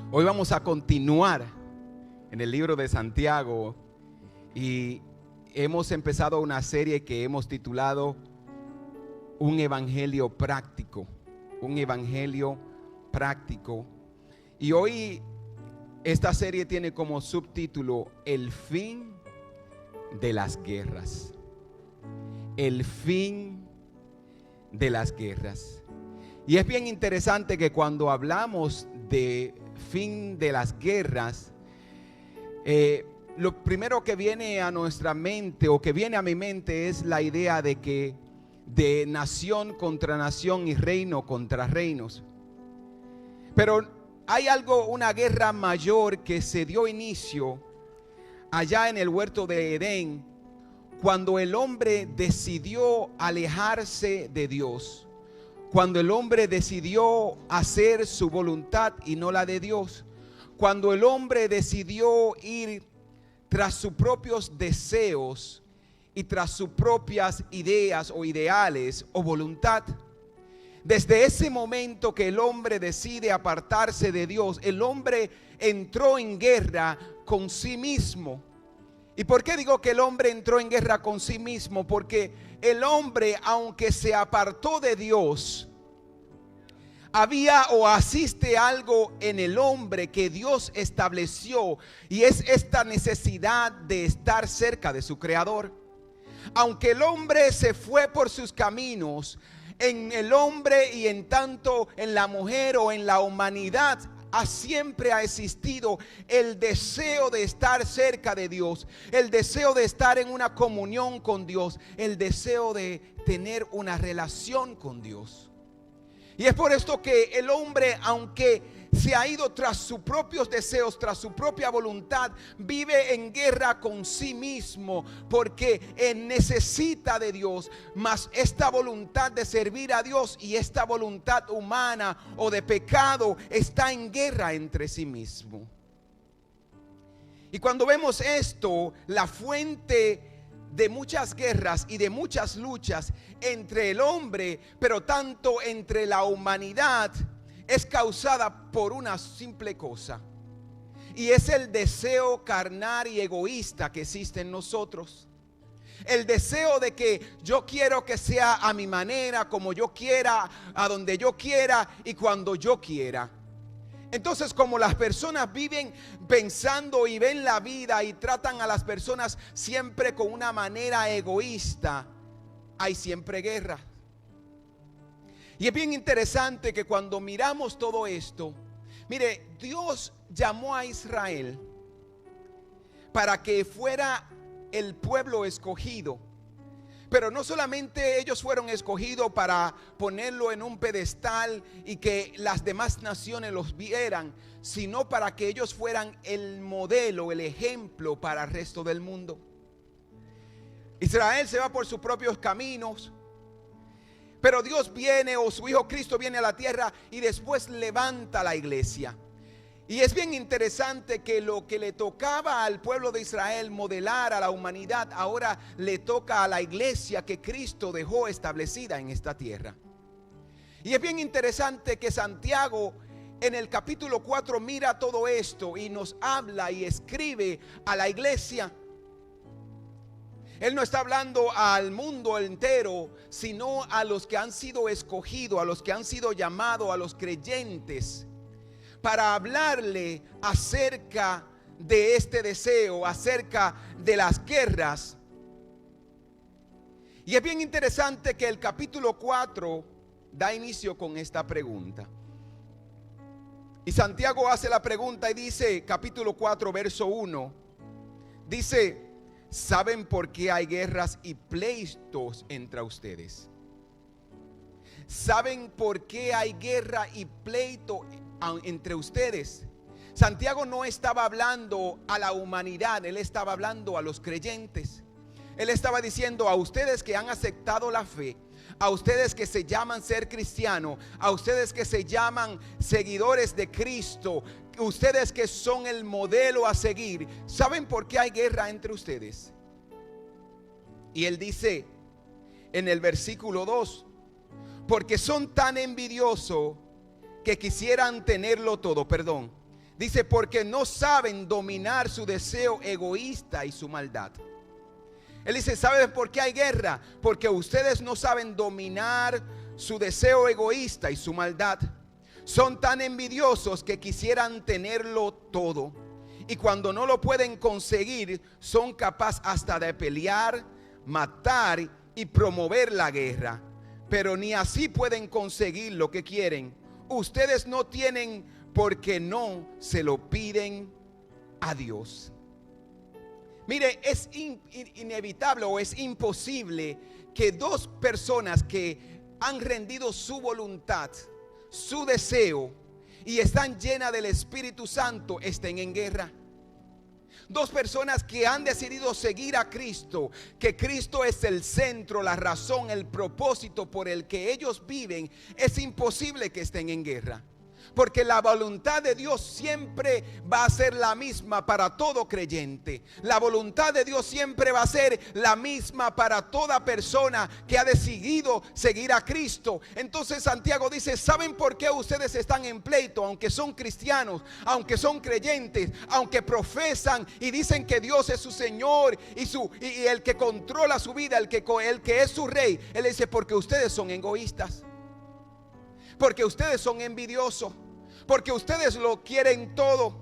Hoy vamos a continuar en el libro de Santiago y hemos empezado una serie que hemos titulado Un Evangelio Práctico. Un Evangelio Práctico. Y hoy esta serie tiene como subtítulo El fin de las guerras. El fin de las guerras. Y es bien interesante que cuando hablamos de fin de las guerras, lo primero que viene a nuestra mente o que viene a mi mente es la idea de que de nación contra nación y reino contra reinos. Pero hay una guerra mayor que se dio inicio allá en el huerto de Edén, cuando el hombre decidió alejarse de Dios. Cuando el hombre decidió hacer su voluntad y no la de Dios. Cuando el hombre decidió ir tras sus propios deseos y tras sus propias ideas o ideales o voluntad. Desde ese momento que el hombre decide apartarse de Dios, el hombre entró en guerra con sí mismo. ¿Y por qué digo que el hombre entró en guerra con sí mismo? Porque el hombre, aunque se apartó de Dios, había o asiste algo en el hombre que Dios estableció, y es esta necesidad de estar cerca de su Creador. Aunque el hombre se fue por sus caminos, en el hombre y en tanto en la mujer o en la humanidad siempre ha existido el deseo de estar cerca de Dios, el deseo de estar en una comunión con Dios, el deseo de tener una relación con Dios. Y es por esto que el hombre, aunque se ha ido tras sus propios deseos, tras su propia voluntad, vive en guerra con sí mismo, porque necesita de Dios. Mas esta voluntad de servir a Dios y esta voluntad humana o de pecado está en guerra entre sí mismo. Y cuando vemos esto, la fuente de muchas guerras y de muchas luchas entre el hombre, pero tanto entre la humanidad, es causada por una simple cosa, y es el deseo carnal y egoísta que existe en nosotros. El deseo de que yo quiero que sea a mi manera, como yo quiera, a donde yo quiera y cuando yo quiera. Entonces, como las personas viven pensando y ven la vida y tratan a las personas siempre con una manera egoísta, hay siempre guerra. Y es bien interesante que cuando miramos todo esto, mire, Dios llamó a Israel para que fuera el pueblo escogido. Pero no solamente ellos fueron escogidos para ponerlo en un pedestal y que las demás naciones los vieran, sino para que ellos fueran el modelo, el ejemplo para el resto del mundo. Israel se va por sus propios caminos, pero Dios viene, o su Hijo Cristo viene a la tierra y después levanta la iglesia. Y es bien interesante que lo que le tocaba al pueblo de Israel modelar a la humanidad, ahora le toca a la iglesia que Cristo dejó establecida en esta tierra. Y es bien interesante que Santiago en el capítulo 4 mira todo esto y nos habla y escribe a la iglesia. Él no está hablando al mundo entero, sino a los que han sido escogidos, a los que han sido llamados, a los creyentes, para hablarle acerca de este deseo, acerca de las guerras. Y es bien interesante que el capítulo 4 da inicio con esta pregunta. Y Santiago hace la pregunta y dice, capítulo 4, verso 1, dice: ¿saben por qué hay guerras y pleitos entre ustedes? ¿Saben por qué hay guerra y pleito entre ustedes? Santiago no estaba hablando a la humanidad, él estaba hablando a los creyentes. Él estaba diciendo a ustedes que han aceptado la fe, a ustedes que se llaman ser cristianos, a ustedes que se llaman seguidores de Cristo, ustedes que son el modelo a seguir. ¿Saben por qué hay guerra entre ustedes? Y él dice en el versículo 2: porque son tan envidiosos que quisieran tenerlo todo. Perdón, Dice, porque no saben dominar su deseo egoísta y su maldad. Él dice, ¿saben por qué hay guerra? Porque ustedes no saben dominar su deseo egoísta y su maldad. Son tan envidiosos que quisieran tenerlo todo. Y cuando no lo pueden conseguir, son capaces hasta de pelear, matar y promover la guerra. Pero ni así pueden conseguir lo que quieren. Ustedes no tienen porque no se lo piden a Dios. Mire, es inevitable o es imposible que dos personas que han rendido su voluntad, su deseo y están llenas del Espíritu Santo estén en guerra. Dos personas que han decidido seguir a Cristo, que Cristo es el centro, la razón, el propósito por el que ellos viven, es imposible que estén en guerra. Porque la voluntad de Dios siempre va a ser la misma para todo creyente. La voluntad de Dios siempre va a ser la misma para toda persona que ha decidido seguir a Cristo. Entonces Santiago dice, ¿saben por qué ustedes están en pleito? Aunque son cristianos, aunque son creyentes, aunque profesan y dicen que Dios es su Señor y el que controla su vida, el que es su rey. Él dice, porque ustedes son egoístas. Porque ustedes son envidiosos. Porque ustedes lo quieren todo.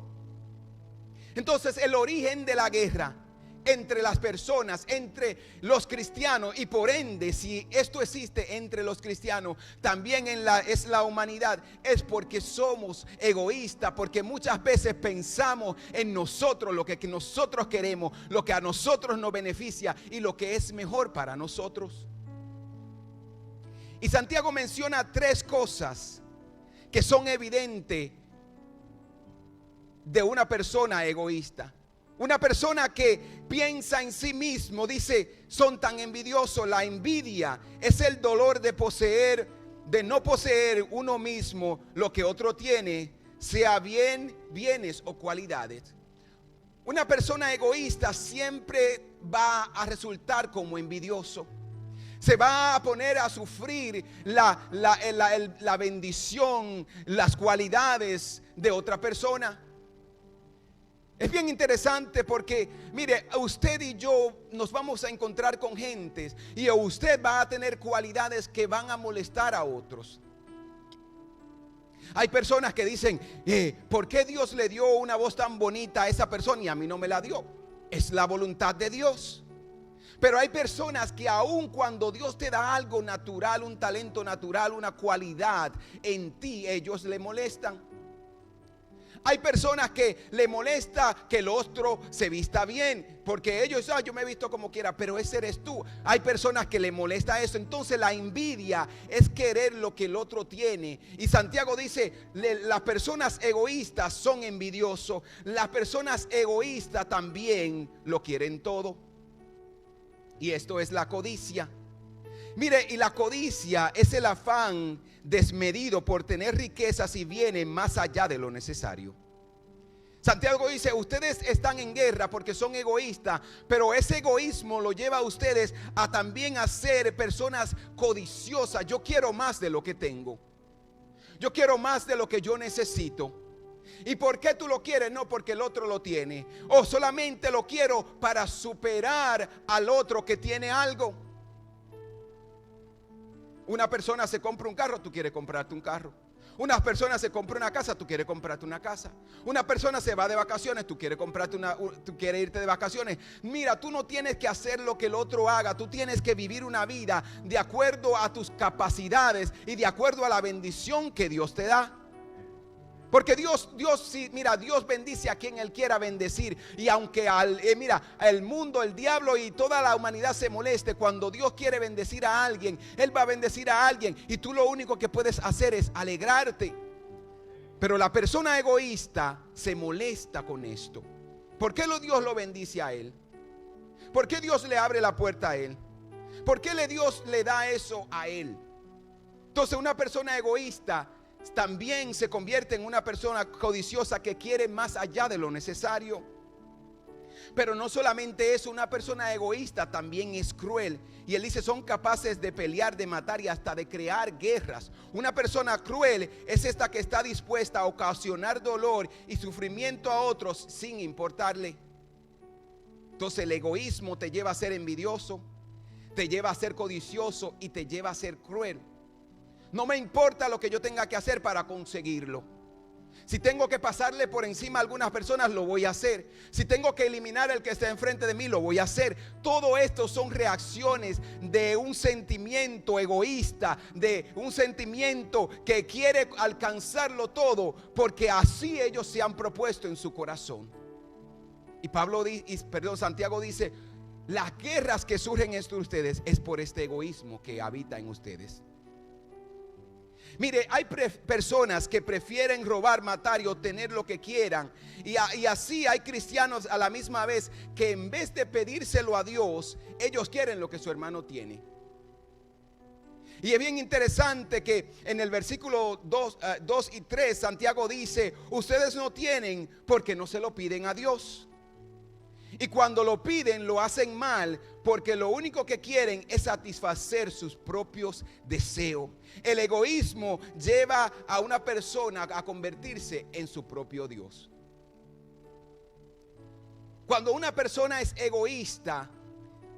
Entonces el origen de la guerra entre las personas, entre los cristianos, y por ende, si esto existe entre los cristianos, también es la humanidad, es porque somos egoístas, porque muchas veces pensamos en nosotros, lo que nosotros queremos, lo que a nosotros nos beneficia y lo que es mejor para nosotros. Y Santiago menciona tres cosas que son evidentes de una persona egoísta. Una persona que piensa en sí mismo, dice, son tan envidiosos. La envidia es el dolor de no poseer uno mismo lo que otro tiene, sea bienes o cualidades. Una persona egoísta siempre va a resultar como envidioso. Se va a poner a sufrir la bendición, las cualidades de otra persona. Es bien interesante porque, mire, usted y yo nos vamos a encontrar con gentes y usted va a tener cualidades que van a molestar a otros. Hay personas que dicen, ¿por qué Dios le dio una voz tan bonita a esa persona y a mí no me la dio? Es la voluntad de Dios. Pero hay personas que aun cuando Dios te da algo natural, un talento natural, una cualidad en ti, ellos le molestan. Hay personas que le molesta que el otro se vista bien, porque ellos, yo me he visto como quiera, pero ese eres tú. Hay personas que le molesta eso. Entonces la envidia es querer lo que el otro tiene. Y Santiago dice, las personas egoístas son envidiosos. Las personas egoístas también lo quieren todo. Y esto es la codicia. Mire, y la codicia es el afán desmedido por tener riquezas y bienes más allá de lo necesario. Santiago dice, ustedes están en guerra porque son egoístas, pero ese egoísmo lo lleva a ustedes a también a ser personas codiciosas. Yo quiero más de lo que tengo. Yo quiero más de lo que yo necesito. ¿Y por qué tú lo quieres? No porque el otro lo tiene. O solamente lo quiero para superar al otro que tiene algo. Una persona se compra un carro, tú quieres comprarte un carro. Una persona se compra una casa, tú quieres comprarte una casa. Una persona se va de vacaciones, tú quieres tú quieres irte de vacaciones. Mira, tú no tienes que hacer lo que el otro haga. Tú tienes que vivir una vida de acuerdo a tus capacidades y de acuerdo a la bendición que Dios te da. Porque Dios bendice a quien Él quiera bendecir. Y aunque el mundo, el diablo y toda la humanidad se moleste, cuando Dios quiere bendecir a alguien, Él va a bendecir a alguien. Y tú lo único que puedes hacer es alegrarte. Pero la persona egoísta se molesta con esto. ¿Por qué Dios lo bendice a él? ¿Por qué Dios le abre la puerta a él? ¿Por qué Dios le da eso a él? Entonces una persona egoísta también se convierte en una persona codiciosa que quiere más allá de lo necesario. Pero no solamente eso, una persona egoísta también es cruel. Y él dice, son capaces de pelear, de matar y hasta de crear guerras. Una persona cruel es esta que está dispuesta a ocasionar dolor y sufrimiento a otros sin importarle. Entonces el egoísmo te lleva a ser envidioso, te lleva a ser codicioso y te lleva a ser cruel. No me importa lo que yo tenga que hacer para conseguirlo. Si tengo que pasarle por encima a algunas personas, lo voy a hacer. Si tengo que eliminar al que está enfrente de mí, lo voy a hacer. Todo esto son reacciones de un sentimiento egoísta, de un sentimiento que quiere alcanzarlo todo, porque así ellos se han propuesto en su corazón. Y Santiago dice, las guerras que surgen entre ustedes es por este egoísmo que habita en ustedes. Mire, hay personas que prefieren robar, matar y obtener lo que quieran. Y así hay cristianos a la misma vez que en vez de pedírselo a Dios, ellos quieren lo que su hermano tiene. Y es bien interesante que en el versículo 2 y 3 Santiago dice, ustedes no tienen porque no se lo piden a Dios. Y cuando lo piden lo hacen mal, porque lo único que quieren es satisfacer sus propios deseos. El egoísmo lleva a una persona a convertirse en su propio Dios. Cuando una persona es egoísta,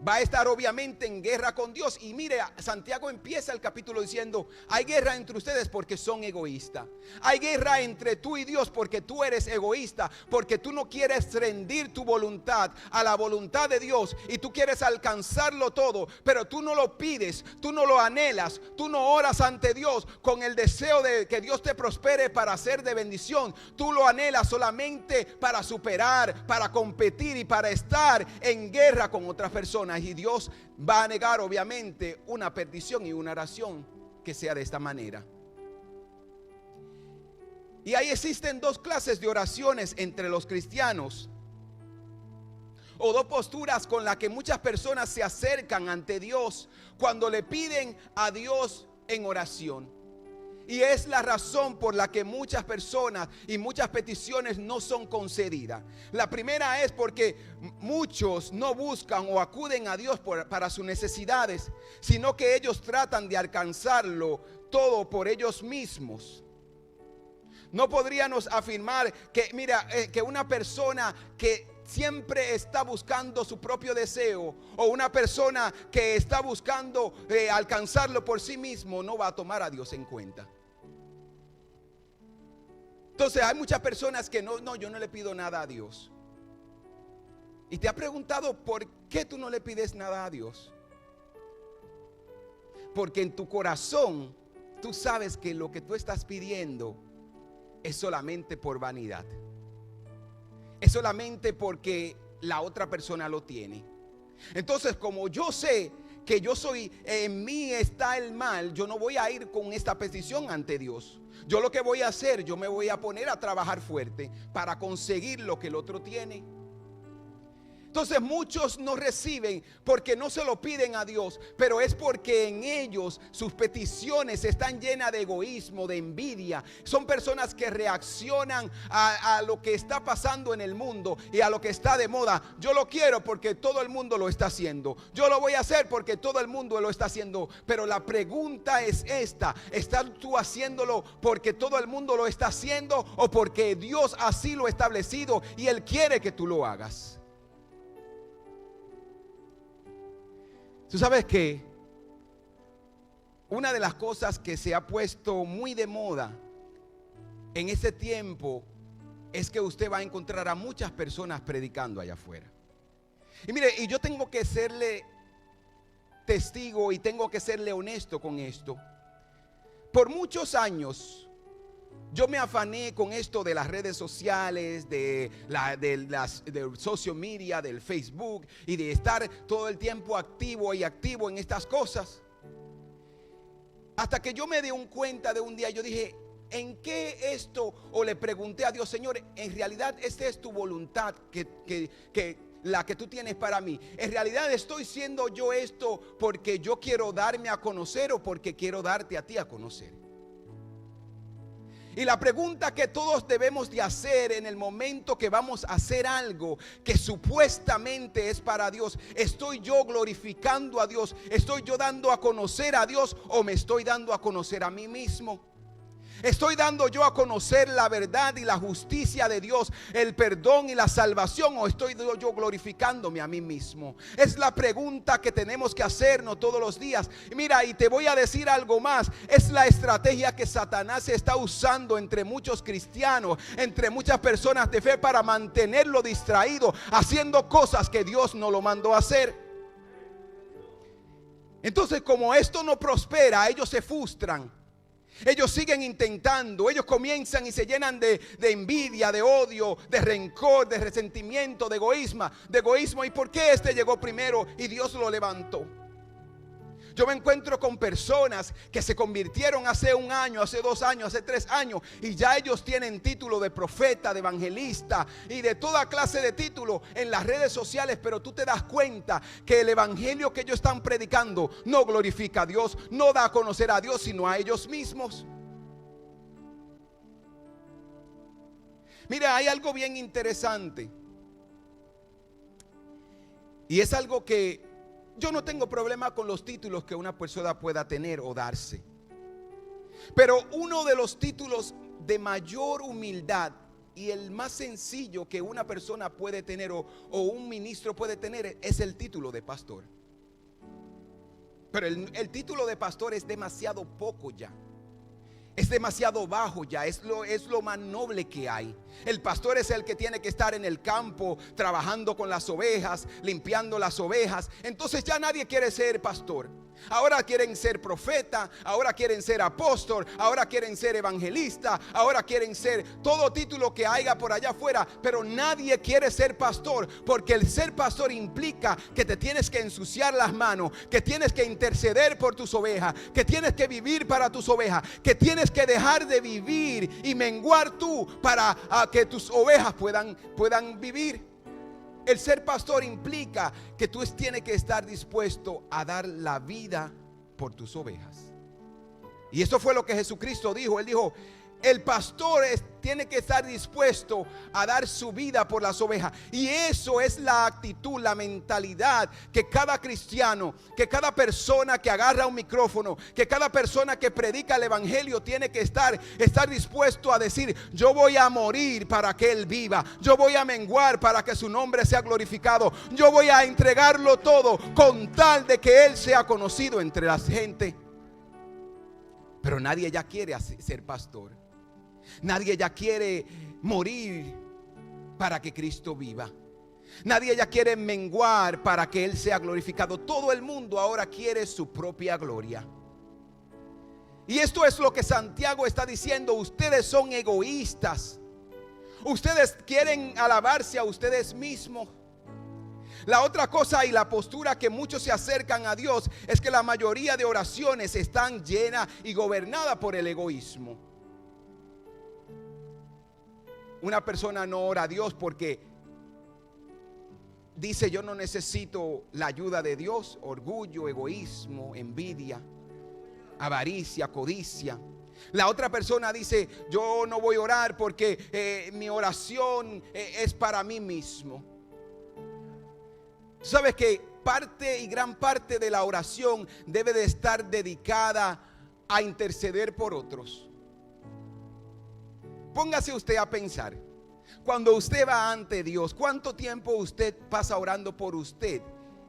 va a estar obviamente en guerra con Dios. Y mire, Santiago empieza el capítulo diciendo, hay guerra entre ustedes porque son egoístas. Hay guerra entre tú y Dios porque tú eres egoísta, porque tú no quieres rendir tu voluntad a la voluntad de Dios y tú quieres alcanzarlo todo, pero tú no lo pides, tú no lo anhelas, tú no oras ante Dios con el deseo de que Dios te prospere para ser de bendición. Tú lo anhelas solamente para superar, para competir y para estar en guerra con otras personas. Y Dios va a negar obviamente una petición y una oración que sea de esta manera. Y ahí existen dos clases de oraciones entre los cristianos, o dos posturas con las que muchas personas se acercan ante Dios cuando le piden a Dios en oración. Y es la razón por la que muchas personas y muchas peticiones no son concedidas. La primera es porque muchos no buscan o acuden a Dios para sus necesidades, sino que ellos tratan de alcanzarlo todo por ellos mismos. No podríamos afirmar que, que una persona que siempre está buscando su propio deseo, o una persona que está buscando alcanzarlo por sí mismo, no va a tomar a Dios en cuenta. Entonces hay muchas personas que yo no le pido nada a Dios. Y te ha preguntado por qué tú no le pides nada a Dios. Porque en tu corazón tú sabes que lo que tú estás pidiendo es solamente por vanidad. Es solamente porque la otra persona lo tiene. Entonces, como yo sé que en mí está el mal, yo no voy a ir con esta petición ante Dios. Yo lo que voy a hacer, yo me voy a poner a trabajar fuerte para conseguir lo que el otro tiene. Entonces muchos no reciben porque no se lo piden a Dios, pero es porque en ellos sus peticiones están llenas de egoísmo, de envidia. Son personas que reaccionan a lo que está pasando en el mundo y a lo que está de moda. Yo lo quiero porque todo el mundo lo está haciendo. Yo lo voy a hacer porque todo el mundo lo está haciendo. Pero la pregunta es esta: ¿estás tú haciéndolo porque todo el mundo lo está haciendo o porque Dios así lo ha establecido y Él quiere que tú lo hagas? Tú sabes que una de las cosas que se ha puesto muy de moda en este tiempo es que usted va a encontrar a muchas personas predicando allá afuera. Y mire, y yo tengo que serle testigo y tengo que serle honesto con esto. Por muchos años yo me afané con esto de las redes sociales, de social media, del Facebook, y de estar todo el tiempo activo en estas cosas. Hasta que yo me di cuenta de un día, yo dije, ¿en qué esto? O le pregunté a Dios, Señor, en realidad esta es tu voluntad la que tú tienes para mí. En realidad estoy siendo yo esto porque yo quiero darme a conocer o porque quiero darte a ti a conocer. Y la pregunta que todos debemos de hacer en el momento que vamos a hacer algo que supuestamente es para Dios: ¿estoy yo glorificando a Dios? ¿Estoy yo dando a conocer a Dios o me estoy dando a conocer a mí mismo? ¿Estoy dando yo a conocer la verdad y la justicia de Dios, el perdón y la salvación, o estoy yo glorificándome a mí mismo? Es la pregunta que tenemos que hacernos todos los días. Y mira, y te voy a decir algo más: es la estrategia que Satanás está usando entre muchos cristianos, entre muchas personas de fe, para mantenerlo distraído, haciendo cosas que Dios no lo mandó a hacer. Entonces, como esto no prospera, ellos se frustran. Ellos siguen intentando, ellos comienzan y se llenan de envidia, de odio, de rencor, de resentimiento, de egoísmo. ¿Y por qué este llegó primero y Dios lo levantó? Yo me encuentro con personas que se convirtieron hace 1 año, hace 2 años, hace 3 años, y ya ellos tienen título de profeta, de evangelista y de toda clase de títulos en las redes sociales. Pero tú te das cuenta que el evangelio que ellos están predicando no glorifica a Dios, no da a conocer a Dios, sino a ellos mismos. Mira, hay algo bien interesante, y es algo que yo no tengo problema con los títulos que una persona pueda tener o darse. Pero uno de los títulos de mayor humildad y el más sencillo que una persona puede tener o un ministro puede tener es el título de pastor. Pero el título de pastor es demasiado poco ya. Es demasiado bajo ya, es lo más noble que hay. El pastor es el que tiene que estar en el campo trabajando con las ovejas, limpiando las ovejas. Entonces ya nadie quiere ser pastor. Ahora quieren ser profeta, ahora quieren ser apóstol, ahora quieren ser evangelista, ahora quieren ser todo título que haya por allá afuera. Pero nadie quiere ser pastor, porque el ser pastor implica que te tienes que ensuciar las manos, que tienes que interceder por tus ovejas, que tienes que vivir para tus ovejas, que tienes que dejar de vivir y menguar tú para que tus ovejas puedan vivir. El ser pastor implica que tú tienes que estar dispuesto a dar la vida por tus ovejas. Y eso fue lo que Jesucristo dijo. Él dijo: el pastor tiene que estar dispuesto a dar su vida por las ovejas. Y eso es la actitud, la mentalidad que cada cristiano, que cada persona que agarra un micrófono, que cada persona que predica el evangelio tiene que estar dispuesto a decir: yo voy a morir para que Él viva, yo voy a menguar para que su nombre sea glorificado, yo voy a entregarlo todo con tal de que Él sea conocido entre la gente. Pero nadie ya quiere ser pastor. Nadie ya quiere morir para que Cristo viva. Nadie ya quiere menguar para que Él sea glorificado. Todo el mundo ahora quiere su propia gloria. Y esto es lo que Santiago está diciendo: ustedes son egoístas. Ustedes quieren alabarse a ustedes mismos. La otra cosa y la postura que muchos se acercan a Dios es que la mayoría de oraciones están llenas y gobernadas por el egoísmo. Una persona no ora a Dios porque dice: yo no necesito la ayuda de Dios. Orgullo, egoísmo, envidia, avaricia, codicia. La otra persona dice: yo no voy a orar porque mi oración es para mí mismo. Sabes que gran parte de la oración debe de estar dedicada a interceder por otros. Póngase usted a pensar, cuando usted va ante Dios, ¿cuánto tiempo usted pasa orando por usted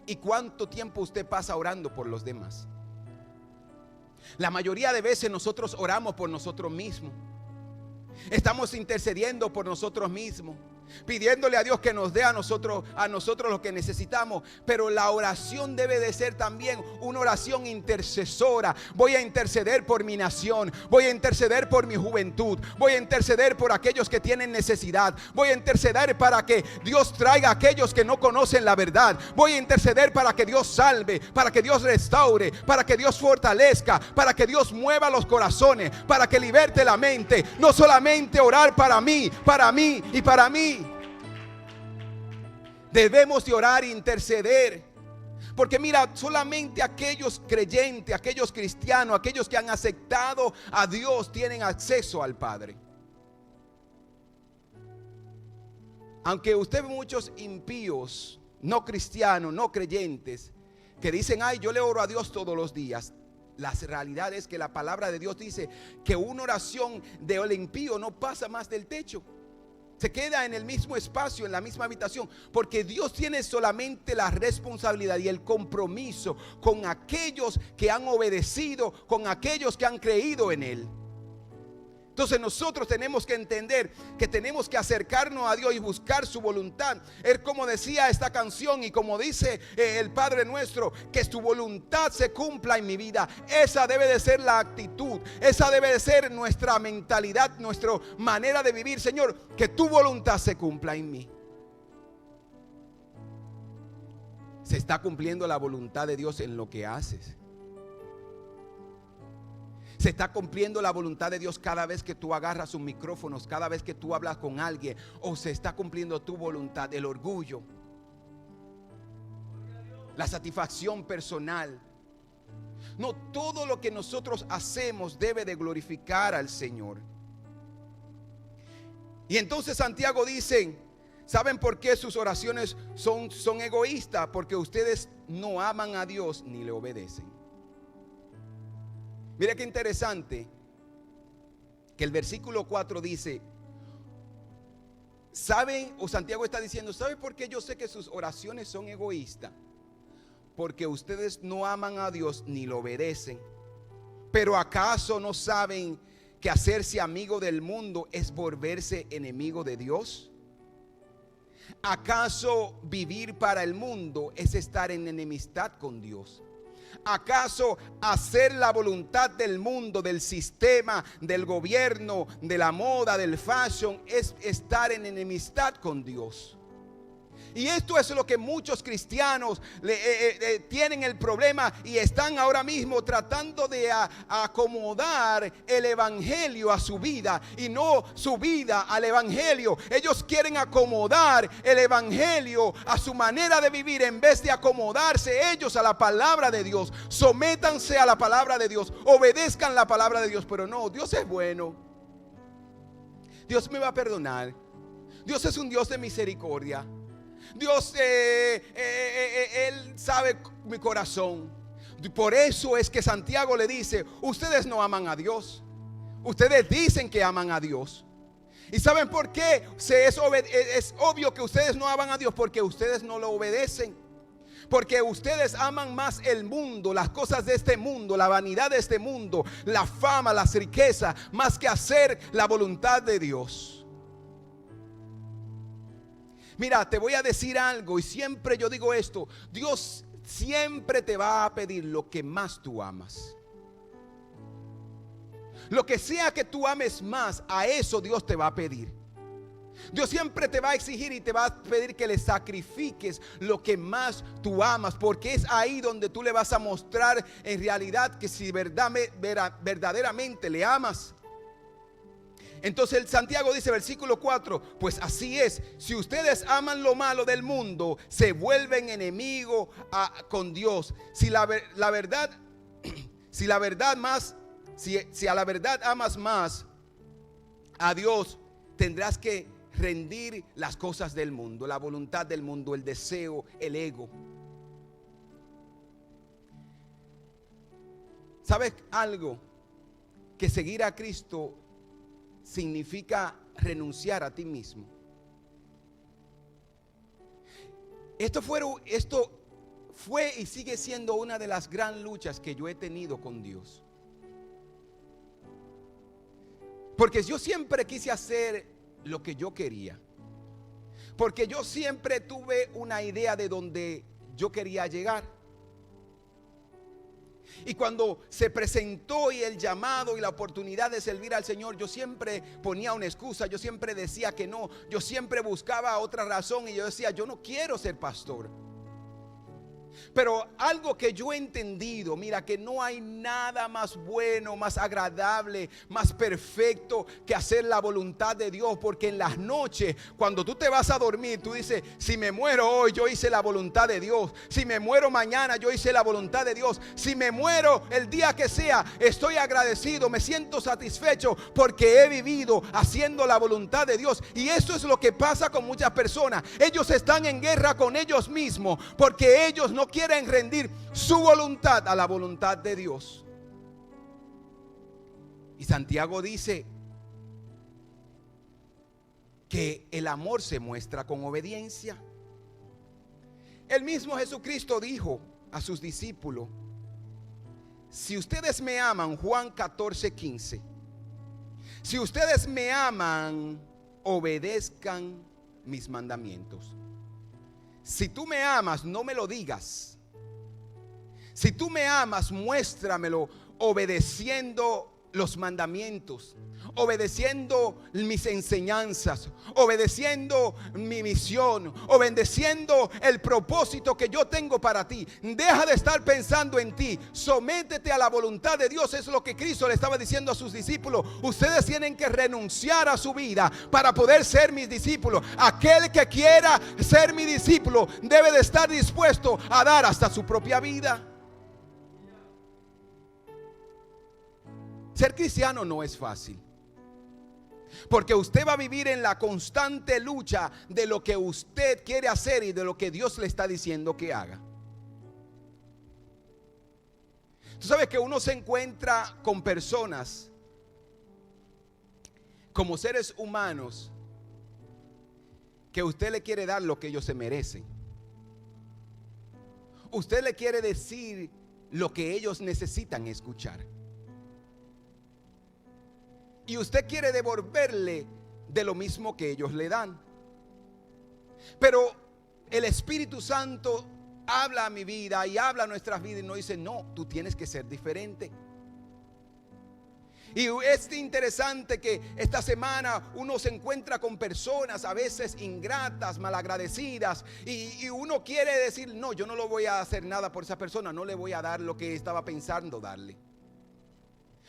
y cuánto tiempo usted pasa orando por los demás? La mayoría de veces nosotros oramos por nosotros mismos. Estamos intercediendo por nosotros mismos, pidiéndole a Dios que nos dé a nosotros lo que necesitamos. Pero la oración debe de ser también una oración intercesora. Voy a interceder por mi nación, voy a interceder por mi juventud, voy a interceder por aquellos que tienen necesidad, voy a interceder para que Dios traiga a aquellos que no conocen la verdad, voy a interceder para que Dios salve, para que Dios restaure, para que Dios fortalezca, para que Dios mueva los corazones, para que liberte la mente. No solamente orar para mí y para mí. Debemos de orar e interceder. Porque mira, solamente aquellos creyentes, aquellos cristianos, aquellos que han aceptado a Dios tienen acceso al Padre. Aunque usted ve muchos impíos, no cristianos, no creyentes, que dicen, ay, yo le oro a Dios todos los días. La realidad es que la palabra de Dios dice que una oración del impío no pasa más del techo. Se queda en el mismo espacio, en la misma habitación, porque Dios tiene solamente la responsabilidad y el compromiso con aquellos que han obedecido, con aquellos que han creído en Él. Entonces nosotros tenemos que entender que tenemos que acercarnos a Dios y buscar su voluntad. Es como decía esta canción y como dice el Padre nuestro, que su voluntad se cumpla en mi vida. Esa debe de ser la actitud, esa debe de ser nuestra mentalidad, nuestra manera de vivir. Señor, que tu voluntad se cumpla en mí. Se está cumpliendo la voluntad de Dios en lo que haces. Se está cumpliendo la voluntad de Dios cada vez que tú agarras sus micrófonos, cada vez que tú hablas con alguien, o se está cumpliendo tu voluntad, el orgullo, la satisfacción personal. No, todo lo que nosotros hacemos debe de glorificar al Señor. Y entonces Santiago dice, ¿saben por qué sus oraciones son egoístas? Porque ustedes no aman a Dios ni le obedecen. Mira qué interesante que el versículo 4 dice, ¿saben? O Santiago está diciendo, ¿saben por qué yo sé que sus oraciones son egoístas? Porque ustedes no aman a Dios ni lo obedecen. Pero ¿acaso no saben que hacerse amigo del mundo es volverse enemigo de Dios? ¿Acaso vivir para el mundo es estar en enemistad con Dios? ¿Acaso hacer la voluntad del mundo, del sistema, del gobierno, de la moda, del fashion, es estar en enemistad con Dios? Y esto es lo que muchos cristianos tienen el problema y están ahora mismo tratando de acomodar el evangelio a su vida y no su vida al evangelio. Ellos quieren acomodar el evangelio a su manera de vivir en vez de acomodarse ellos a la palabra de Dios. Sométanse a la palabra de Dios, obedezcan la palabra de Dios. Pero no, Dios es bueno, Dios me va a perdonar, Dios es un Dios de misericordia. Dios, Él sabe mi corazón. Por eso es que Santiago le dice, ustedes no aman a Dios. Ustedes dicen que aman a Dios. ¿Y saben por qué? Es obvio que ustedes no aman a Dios, porque ustedes no lo obedecen. Porque ustedes aman más el mundo, las cosas de este mundo, la vanidad de este mundo, la fama, las riquezas, más que hacer la voluntad de Dios. Mira, te voy a decir algo y siempre yo digo esto. Dios siempre te va a pedir lo que más tú amas. Lo que sea que tú ames más, a eso Dios te va a pedir. Dios siempre te va a exigir y te va a pedir que le sacrifiques lo que más tú amas, porque es ahí donde tú le vas a mostrar en realidad que si verdaderamente le amas. Entonces el Santiago dice, versículo 4, pues así es, si ustedes aman lo malo del mundo, se vuelven enemigos con Dios. Si a la verdad amas más a Dios, tendrás que rendir las cosas del mundo, la voluntad del mundo, el deseo, el ego. ¿Sabes algo? Que seguir a Cristo significa renunciar a ti mismo. Esto fue y sigue siendo una de las grandes luchas que yo he tenido con Dios. Porque yo siempre quise hacer lo que yo quería. Porque yo siempre tuve una idea de donde yo quería llegar. Y cuando se presentó y el llamado y la oportunidad de servir al Señor, yo siempre ponía una excusa, yo siempre decía que no, yo siempre buscaba otra razón y yo decía, yo no quiero ser pastor. Pero algo que yo he entendido, mira, que no hay nada más bueno, más agradable, más perfecto que hacer la voluntad de Dios. Porque en las noches, cuando tú te vas a dormir, tú dices, si me muero hoy, yo hice la voluntad de Dios. Si me muero mañana, yo hice la voluntad de Dios. Si me muero el día que sea, estoy agradecido, me siento satisfecho porque he vivido haciendo la voluntad de Dios. Y eso es lo que pasa con muchas personas. Ellos están en guerra con ellos mismos porque ellos no quieren rendir su voluntad a la voluntad de Dios. Y Santiago dice que el amor se muestra con obediencia. El mismo Jesucristo dijo a sus discípulos: si ustedes me aman, Juan 14:15, si ustedes me aman, obedezcan mis mandamientos. Si tú me amas, no me lo digas. Si tú me amas, muéstramelo obedeciendo los mandamientos, obedeciendo mis enseñanzas, obedeciendo mi misión, obedeciendo el propósito que yo tengo para ti. Deja de estar pensando en ti, sométete a la voluntad de Dios. Es lo que Cristo le estaba diciendo a sus discípulos. Ustedes tienen que renunciar a su vida para poder ser mis discípulos. Aquel que quiera ser mi discípulo debe de estar dispuesto a dar hasta su propia vida. Ser cristiano no es fácil, porque usted va a vivir en la constante lucha de lo que usted quiere hacer y de lo que Dios le está diciendo que haga. Tú sabes que uno se encuentra con personas como seres humanos que usted le quiere dar lo que ellos se merecen. Usted le quiere decir lo que ellos necesitan escuchar. Y usted quiere devolverle de lo mismo que ellos le dan. Pero el Espíritu Santo habla a mi vida y habla a nuestras vidas y nos dice: no, tú tienes que ser diferente. Y es interesante que esta semana uno se encuentra con personas a veces ingratas, malagradecidas, y uno quiere decir: no, yo no lo voy a hacer nada por esa persona, no le voy a dar lo que estaba pensando darle.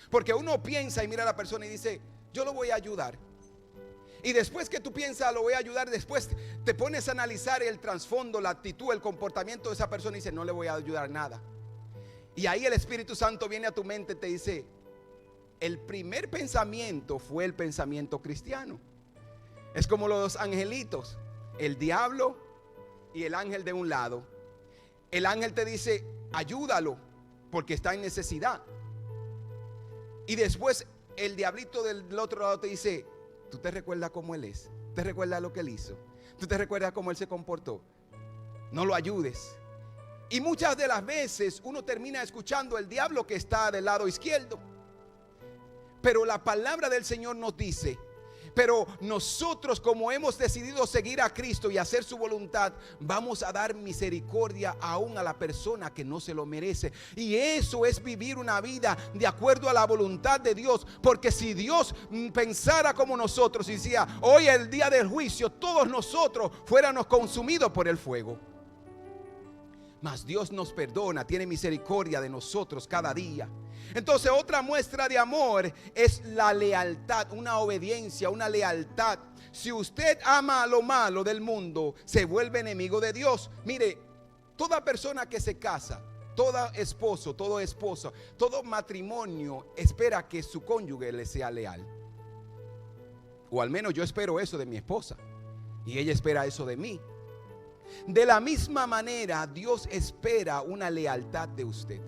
Porque uno piensa y mira a la persona y dice: yo lo voy a ayudar. Y después que tú piensas lo voy a ayudar, después te pones a analizar el trasfondo, la actitud, el comportamiento de esa persona y dice: no le voy a ayudar nada. Y ahí el Espíritu Santo viene a tu mente y te dice: el primer pensamiento fue el pensamiento cristiano. Es como los angelitos, el diablo y el ángel de un lado. El ángel te dice: ayúdalo porque está en necesidad. Y después el diablito del otro lado te dice: ¿tú te recuerdas cómo él es? ¿Te recuerdas lo que él hizo? ¿Tú te recuerdas cómo él se comportó? No lo ayudes. Y muchas de las veces uno termina escuchando el diablo que está del lado izquierdo. Pero la palabra del Señor nos dice: pero nosotros, como hemos decidido seguir a Cristo y hacer su voluntad, vamos a dar misericordia aún a la persona que no se lo merece. Y eso es vivir una vida de acuerdo a la voluntad de Dios. Porque si Dios pensara como nosotros y decía: hoy es el día del juicio, todos nosotros fuéramos consumidos por el fuego. Mas Dios nos perdona, tiene misericordia de nosotros cada día. Entonces, otra muestra de amor es la lealtad, una obediencia, una lealtad. Si usted ama lo malo del mundo, se vuelve enemigo de Dios. Mire, toda persona que se casa, todo esposo, toda esposa, todo matrimonio espera que su cónyuge le sea leal. O al menos yo espero eso de mi esposa, y ella espera eso de mí. De la misma manera, Dios espera una lealtad de usted.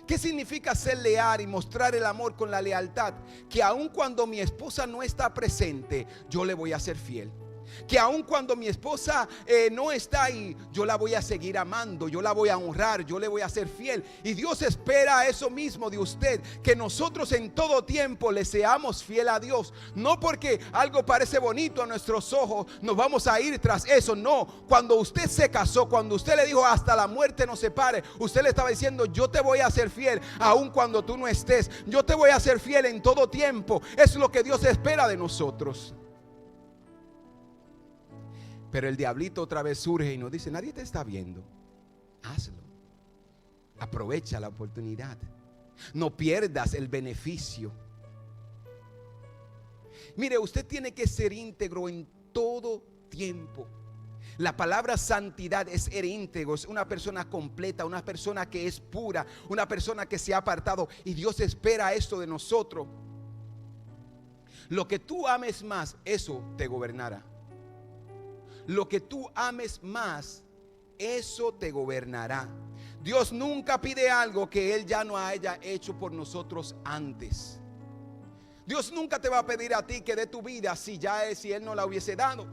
¿Qué significa ser leal y mostrar el amor con la lealtad? Que aun cuando mi esposa no está presente, yo le voy a ser fiel. Que aun cuando mi esposa no está ahí, yo la voy a seguir amando, yo la voy a honrar, yo le voy a ser fiel. Y Dios espera eso mismo de usted, que nosotros en todo tiempo le seamos fiel a Dios. No porque algo parece bonito a nuestros ojos nos vamos a ir tras eso. No, cuando usted se casó, cuando usted le dijo: hasta la muerte nos separe, usted le estaba diciendo: yo te voy a ser fiel aun cuando tú no estés, yo te voy a ser fiel en todo tiempo. Es lo que Dios espera de nosotros. Pero el diablito otra vez surge y nos dice: nadie te está viendo. hazlo. Aprovecha la oportunidad. No pierdas el beneficio. Mire, usted tiene que ser íntegro en todo tiempo. La palabra santidad es ser íntegro, es una persona completa, una persona que es pura, una persona que se ha apartado, y Dios espera esto de nosotros. Lo que tú ames más, eso te gobernará. Lo que tú ames más, eso te gobernará. Dios nunca pide algo que Él ya no haya hecho por nosotros antes. Dios nunca te va a pedir a ti que dé tu vida si Él no la hubiese dado.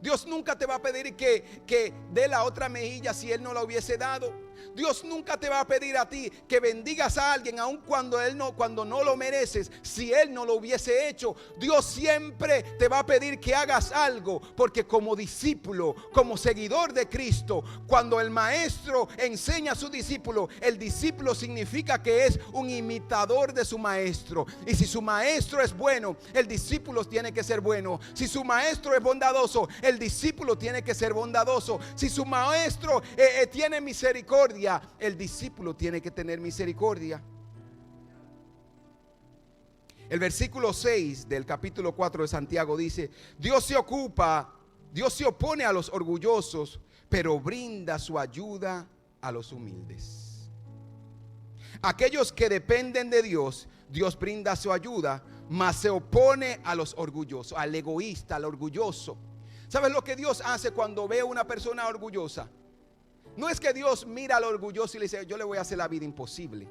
Dios nunca te va a pedir que dé la otra mejilla si Él no la hubiese dado. Dios nunca te va a pedir a ti que bendigas a alguien aun cuando no lo mereces, si Él no lo hubiese hecho. Dios siempre te va a pedir que hagas algo, porque como discípulo, como seguidor de Cristo, cuando el maestro enseña a su discípulo, el discípulo significa que es un imitador de su maestro. Y si su maestro es bueno, el discípulo tiene que ser bueno. Si su maestro es bondadoso, el discípulo tiene que ser bondadoso. Si su maestro tiene misericordia, el discípulo tiene que tener misericordia. El versículo 6 del capítulo 4 de Santiago dice: Dios se opone a los orgullosos, pero brinda su ayuda a los humildes. Aquellos que dependen de Dios, Dios brinda su ayuda, mas se opone a los orgullosos, al egoísta, al orgulloso. ¿Sabes lo que Dios hace cuando ve a una persona orgullosa? No es que Dios mira al orgulloso y le dice: yo le voy a hacer la vida imposible.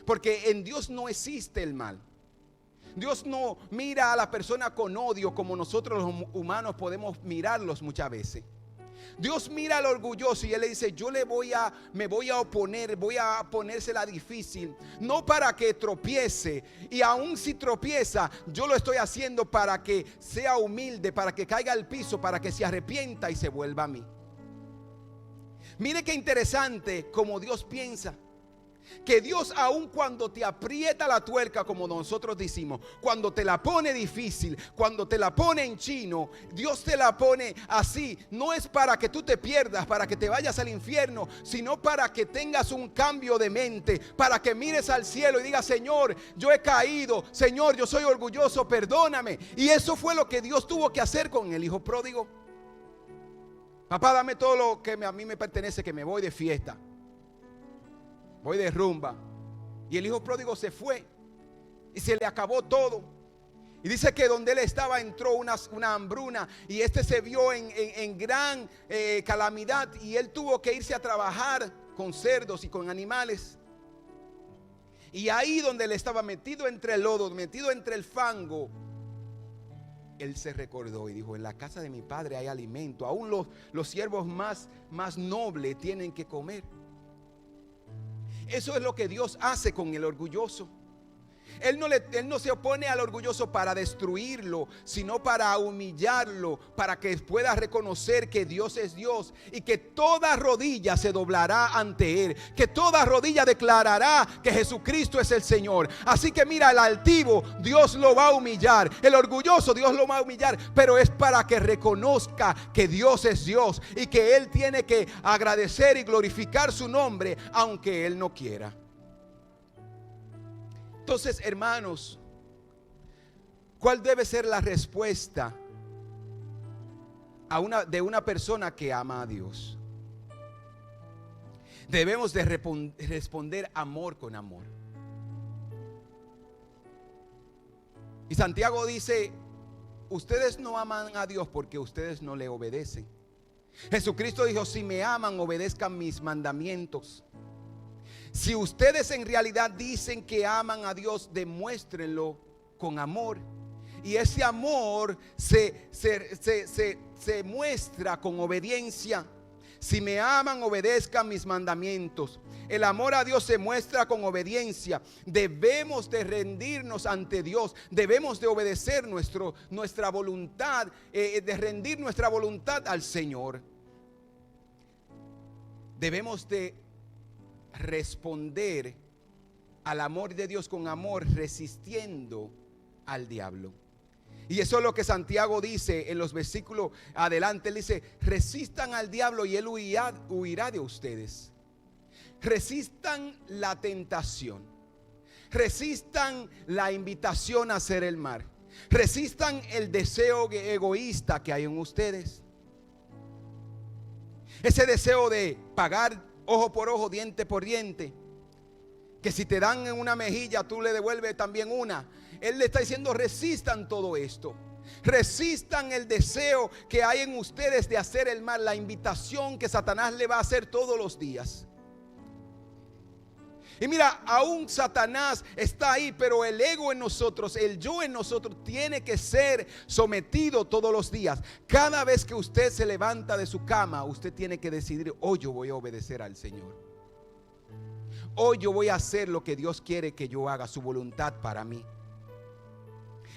Porque en Dios no existe el mal. Dios no mira a la persona con odio como nosotros los humanos podemos mirarlos muchas veces. Dios mira al orgulloso y Él le dice: me voy a oponer, voy a ponérsela difícil, no para que tropiece, y aun si tropieza, yo lo estoy haciendo para que sea humilde, para que caiga al piso, para que se arrepienta y se vuelva a mí. Mire qué interesante como Dios piensa. Que Dios, aun cuando te aprieta la tuerca, como nosotros decimos, cuando te la pone difícil, cuando te la pone en chino, Dios te la pone así. No es para que tú te pierdas, para que te vayas al infierno, sino para que tengas un cambio de mente, para que mires al cielo y digas: Señor, yo he caído, Señor, yo soy orgulloso, perdóname. Y eso fue lo que Dios tuvo que hacer con el hijo pródigo. Papá, dame todo lo que a mí me pertenece, que me voy de fiesta, voy de rumba. Y el hijo pródigo se fue y se le acabó todo. Y dice que donde él estaba entró una hambruna, y se vio en gran calamidad, y él tuvo que irse a trabajar con cerdos y con animales. Y ahí donde él estaba metido entre el lodo, metido entre el fango, él se recordó y dijo: en la casa de mi padre hay alimento, aún los siervos más nobles tienen que comer. Eso es lo que Dios hace con el orgulloso. Él no se opone al orgulloso para destruirlo, sino para humillarlo, para que pueda reconocer que Dios es Dios y que toda rodilla se doblará ante Él, que toda rodilla declarará que Jesucristo es el Señor. Así que mira, el altivo Dios lo va a humillar, el orgulloso Dios lo va a humillar, pero es para que reconozca que Dios es Dios y que Él tiene que agradecer y glorificar su nombre, aunque Él no quiera. Entonces, hermanos, ¿cuál debe ser la respuesta de una persona que ama a Dios? Debemos de responder amor con amor. Y Santiago dice: ustedes no aman a Dios porque ustedes no le obedecen. Jesucristo dijo: si me aman, obedezcan mis mandamientos. Si ustedes en realidad dicen que aman a Dios, demuéstrenlo con amor. Y ese amor se muestra con obediencia. Si me aman, obedezcan mis mandamientos. El amor a Dios se muestra con obediencia. Debemos de rendirnos ante Dios. Debemos de obedecer nuestra voluntad, de rendir nuestra voluntad al Señor. Debemos de responder al amor de Dios con amor, resistiendo al diablo. Y eso es lo que Santiago dice en los versículos adelante. Él dice: resistan al diablo y él huirá de ustedes. Resistan la tentación. Resistan la invitación a hacer el mal. Resistan el deseo egoísta que hay en ustedes. Ese deseo de pagar ojo por ojo, diente por diente. Que si te dan en una mejilla, tú le devuelves también una. Él le está diciendo: resistan todo esto. Resistan el deseo que hay en ustedes de hacer el mal. La invitación que Satanás le va a hacer todos los días. Y mira, aún Satanás está ahí, pero el ego en nosotros, el yo en nosotros, tiene que ser sometido todos los días. Cada vez que usted se levanta de su cama, usted tiene que decidir: hoy yo voy a obedecer al Señor. Hoy yo voy a hacer lo que Dios quiere que yo haga, su voluntad para mí.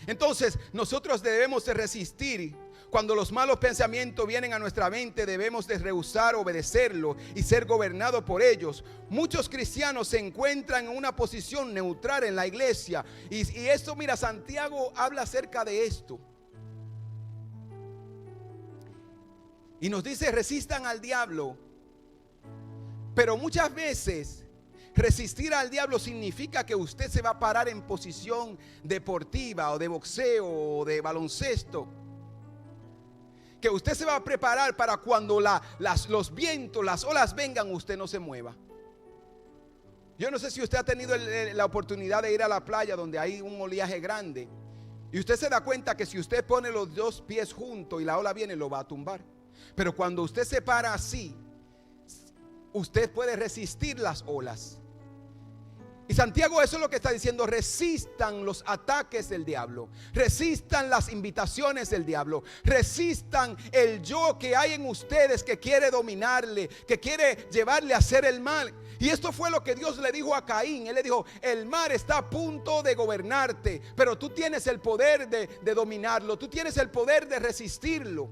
Entonces nosotros debemos de resistir. Cuando los malos pensamientos vienen a nuestra mente, debemos de rehusar obedecerlo y ser gobernados por ellos. Muchos cristianos se encuentran en una posición neutral en la iglesia. Y esto, mira, Santiago habla acerca de esto. Y nos dice: resistan al diablo. Pero muchas veces resistir al diablo significa que usted se va a parar en posición deportiva o de boxeo o de baloncesto. Que usted se va a preparar para cuando los vientos, las olas vengan, usted no se mueva. Yo no sé si usted ha tenido la oportunidad de ir a la playa donde hay un oleaje grande. Y usted se da cuenta que si usted pone los dos pies juntos y la ola viene, lo va a tumbar. Pero cuando usted se para así, usted puede resistir las olas. Y Santiago eso es lo que está diciendo: resistan los ataques del diablo, resistan las invitaciones del diablo, resistan el yo que hay en ustedes que quiere dominarle, que quiere llevarle a hacer el mal. Y esto fue lo que Dios le dijo a Caín. Él le dijo: el mal está a punto de gobernarte, pero tú tienes el poder de dominarlo, tú tienes el poder de resistirlo.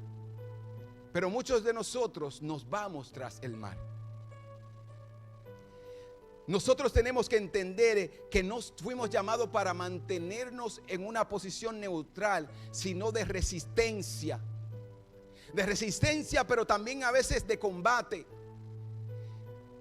Pero muchos de nosotros nos vamos tras el mal. Nosotros tenemos que entender que no fuimos llamados para mantenernos en una posición neutral, sino de resistencia. De resistencia, pero también a veces de combate.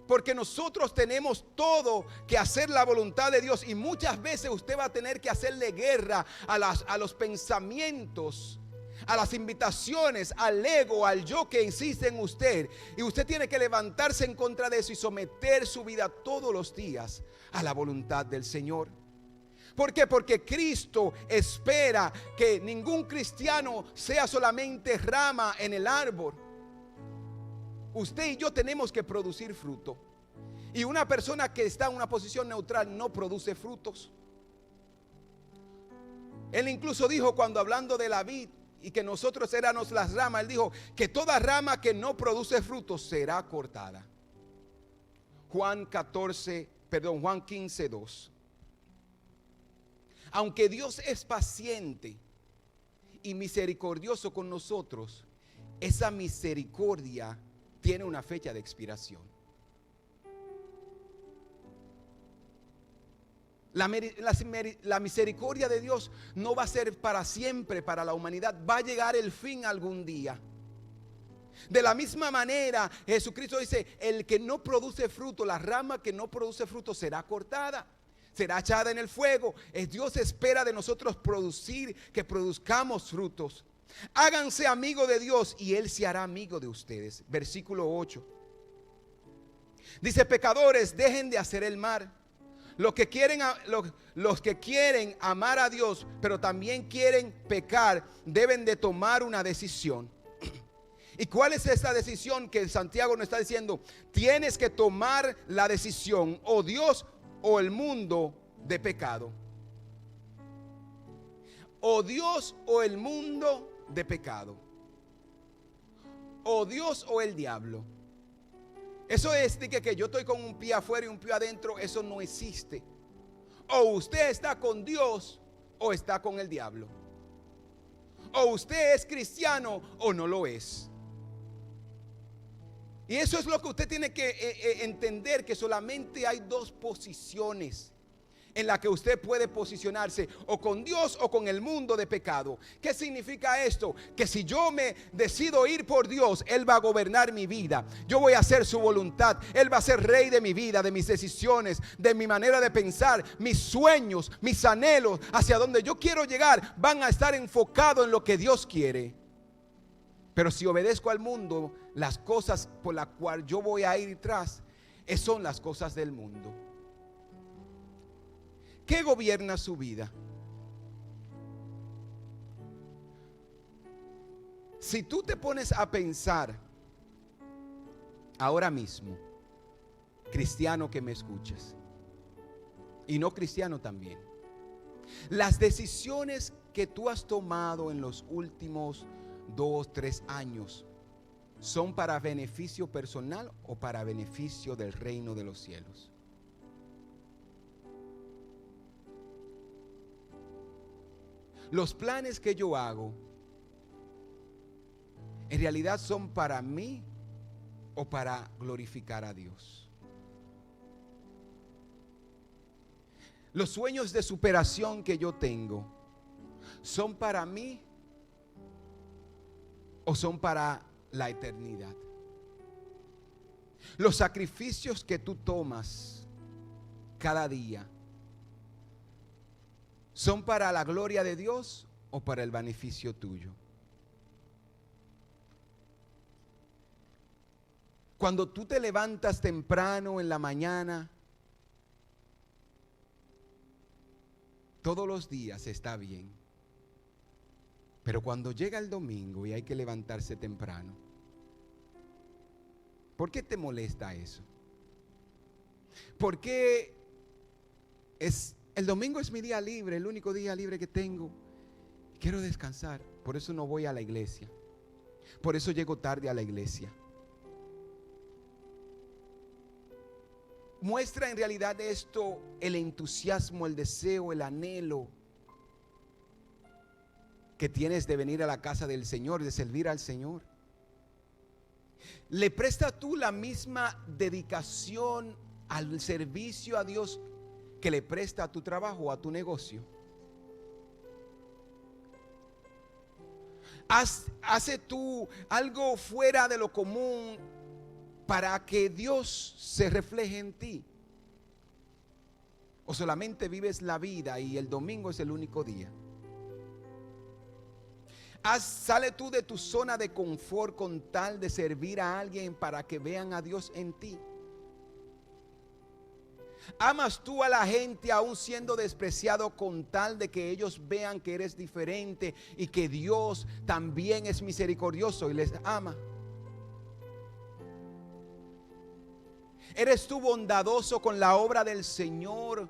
Porque nosotros tenemos todo que hacer la voluntad de Dios. Y muchas veces usted va a tener que hacerle guerra a los pensamientos, a las invitaciones, al ego, al yo que insiste en usted. Y usted tiene que levantarse en contra de eso y someter su vida todos los días a la voluntad del Señor. ¿Por qué? Porque Cristo espera que ningún cristiano sea solamente rama en el árbol. Usted y yo tenemos que producir fruto. Y una persona que está en una posición neutral no produce frutos. Él incluso dijo, cuando hablando de la vid y que nosotros éramos las ramas, él dijo que toda rama que no produce frutos será cortada. Juan 15, 2. Aunque Dios es paciente y misericordioso con nosotros, esa misericordia tiene una fecha de expiración. La misericordia de Dios no va a ser para siempre para la humanidad. Va a llegar el fin algún día. De la misma manera, Jesucristo dice: el que no produce fruto, la rama que no produce fruto será cortada, será echada en el fuego. Dios espera de nosotros que produzcamos frutos. Háganse amigos de Dios y Él se hará amigo de ustedes. Versículo 8. Dice: pecadores, dejen de hacer el mal. Los que quieren amar a Dios, pero también quieren pecar, deben de tomar una decisión. ¿Y cuál es esa decisión que Santiago nos está diciendo? Tienes que tomar la decisión, o Dios o el mundo, de pecado. O Dios o el mundo de pecado. O Dios o el diablo. Eso es de que yo estoy con un pie afuera y un pie adentro. Eso no existe. O usted está con Dios o está con el diablo. O usted es cristiano o no lo es. Y eso es lo que usted tiene que entender, que solamente hay dos posiciones. en la que usted puede posicionarse o con Dios o con el mundo de pecado. ¿Qué significa esto? Que si yo me decido ir por Dios, Él va a gobernar mi vida. Yo voy a hacer su voluntad. Él va a ser rey de mi vida, de mis decisiones, de mi manera de pensar. Mis sueños, mis anhelos, hacia donde yo quiero llegar, van a estar enfocados en lo que Dios quiere. Pero si obedezco al mundo, las cosas por las cuales yo voy a ir tras, son las cosas del mundo. ¿Qué gobierna su vida? Si tú te pones a pensar ahora mismo, cristiano que me escuchas, y no cristiano también, las decisiones que tú has tomado en los últimos 2, 3 años, ¿son para beneficio personal o para beneficio del reino de los cielos? Los planes que yo hago, ¿en realidad son para mí o para glorificar a Dios? Los sueños de superación que yo tengo, ¿son para mí o son para la eternidad? Los sacrificios que tú tomas cada día, ¿son para la gloria de Dios o para el beneficio tuyo? Cuando tú te levantas temprano en la mañana, todos los días está bien. Pero cuando llega el domingo y hay que levantarse temprano, ¿por qué te molesta eso? ¿Por qué el domingo es mi día libre, el único día libre que tengo? Quiero descansar, por eso no voy a la iglesia. Por eso llego tarde a la iglesia. Muestra en realidad esto el entusiasmo, el deseo, el anhelo que tienes de venir a la casa del Señor, de servir al Señor. ¿Le prestas tú la misma dedicación al servicio a Dios que le presta a tu trabajo o a tu negocio? ¿Hace tú algo fuera de lo común para que Dios se refleje en ti? ¿O solamente vives la vida y el domingo es el único día? ¿Sale tú de tu zona de confort con tal de servir a alguien para que vean a Dios en ti? ¿Amas tú a la gente aún siendo despreciado con tal de que ellos vean que eres diferente y que Dios también es misericordioso y les ama? ¿Eres tú bondadoso con la obra del Señor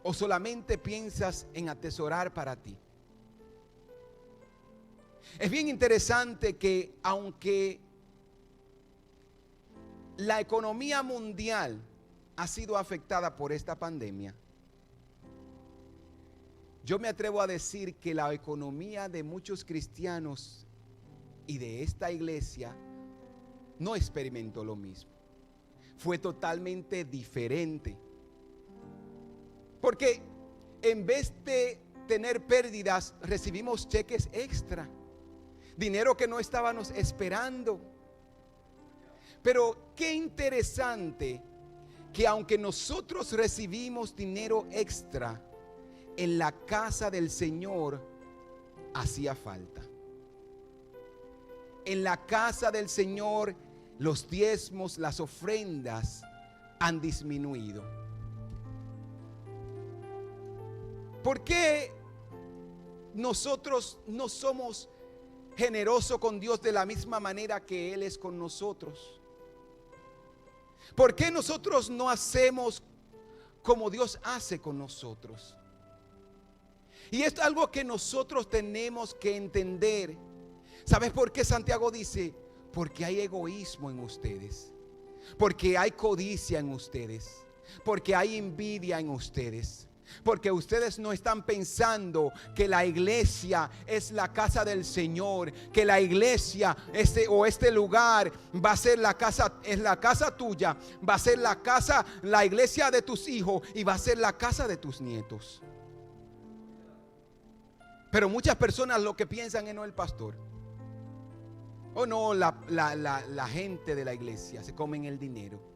o solamente piensas en atesorar para ti? Es bien interesante que aunque la economía mundial ha sido afectada por esta pandemia, yo me atrevo a decir que la economía de muchos cristianos y de esta iglesia no experimentó lo mismo. Fue totalmente diferente. Porque en vez de tener pérdidas, recibimos cheques extra. Dinero que no estábamos esperando. Pero qué interesante que aunque nosotros recibimos dinero extra, en la casa del Señor hacía falta. En la casa del Señor los diezmos, las ofrendas han disminuido. ¿Por qué nosotros no somos generosos con Dios de la misma manera que Él es con nosotros? ¿Por qué nosotros no hacemos como Dios hace con nosotros? Y es algo que nosotros tenemos que entender. ¿Sabes por qué Santiago dice? Porque hay egoísmo en ustedes, porque hay codicia en ustedes, porque hay envidia en ustedes, Porque ustedes no están pensando que la iglesia es la casa del Señor, que la iglesia este lugar va a ser la casa, es la casa tuya, va a ser la casa, la iglesia de tus hijos y va a ser la casa de tus nietos. Pero muchas personas lo que piensan es no el pastor, o no la gente de la iglesia, se comen el dinero.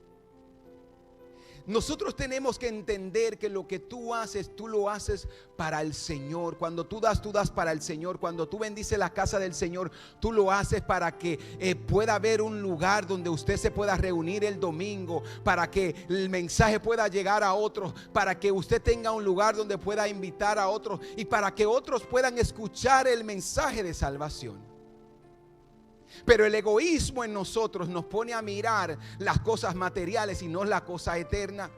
Nosotros tenemos que entender que lo que tú haces, tú lo haces para el Señor. Cuando tú das para el Señor. Cuando tú bendices la casa del Señor, tú lo haces para que pueda haber un lugar donde usted se pueda reunir el domingo, para que el mensaje pueda llegar a otros, para que usted tenga un lugar donde pueda invitar a otros y para que otros puedan escuchar el mensaje de salvación. Pero el egoísmo en nosotros nos pone a mirar las cosas materiales y no la cosa eterna.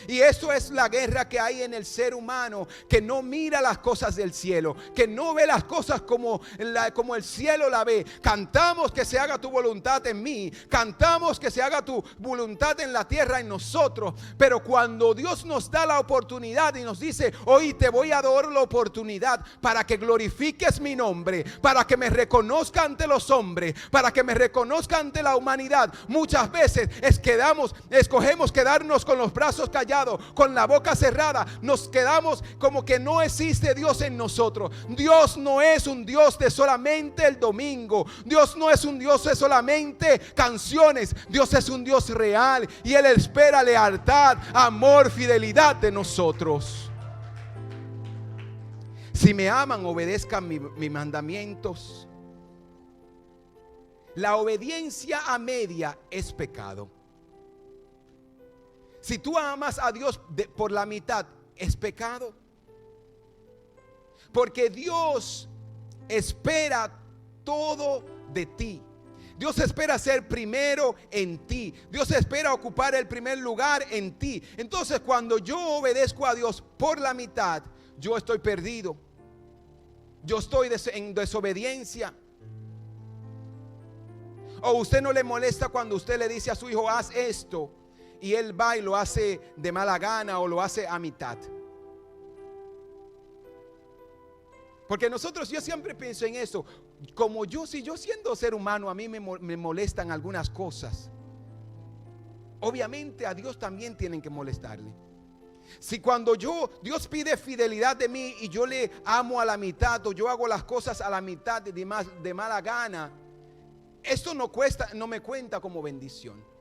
Y eso es la guerra que hay en el ser humano, que no mira las cosas del cielo, que no ve las cosas como el cielo la ve. Cantamos que se haga tu voluntad en mí, cantamos que se haga tu voluntad en la tierra en nosotros. Pero cuando Dios nos da la oportunidad y nos dice: hoy te voy a dar la oportunidad para que glorifiques mi nombre, para que me reconozca ante los hombres, para que me reconozca ante la humanidad, muchas veces escogemos quedarnos con los brazos callados, con la boca cerrada. Nos quedamos como que no existe Dios en nosotros. Dios no es un Dios de solamente el domingo. Dios no es un Dios de solamente canciones. Dios es un Dios real y Él espera lealtad, amor, fidelidad de nosotros. Si me aman, obedezcan mis mandamientos. La obediencia a media es pecado. Si tú amas a Dios por la mitad, es pecado. Porque Dios espera todo de ti. Dios espera ser primero en ti. Dios espera ocupar el primer lugar en ti. Entonces, cuando yo obedezco a Dios por la mitad, yo estoy perdido. Yo estoy en desobediencia. O usted no le molesta cuando usted le dice a su hijo: haz esto, y él va y lo hace de mala gana o lo hace a mitad. Porque yo siempre pienso en eso. Si yo siendo ser humano, a mí me molestan algunas cosas, obviamente a Dios también tienen que molestarle. Si cuando Dios pide fidelidad de mí y yo le amo a la mitad, o yo hago las cosas a la mitad de mala gana, esto no me cuenta como bendición.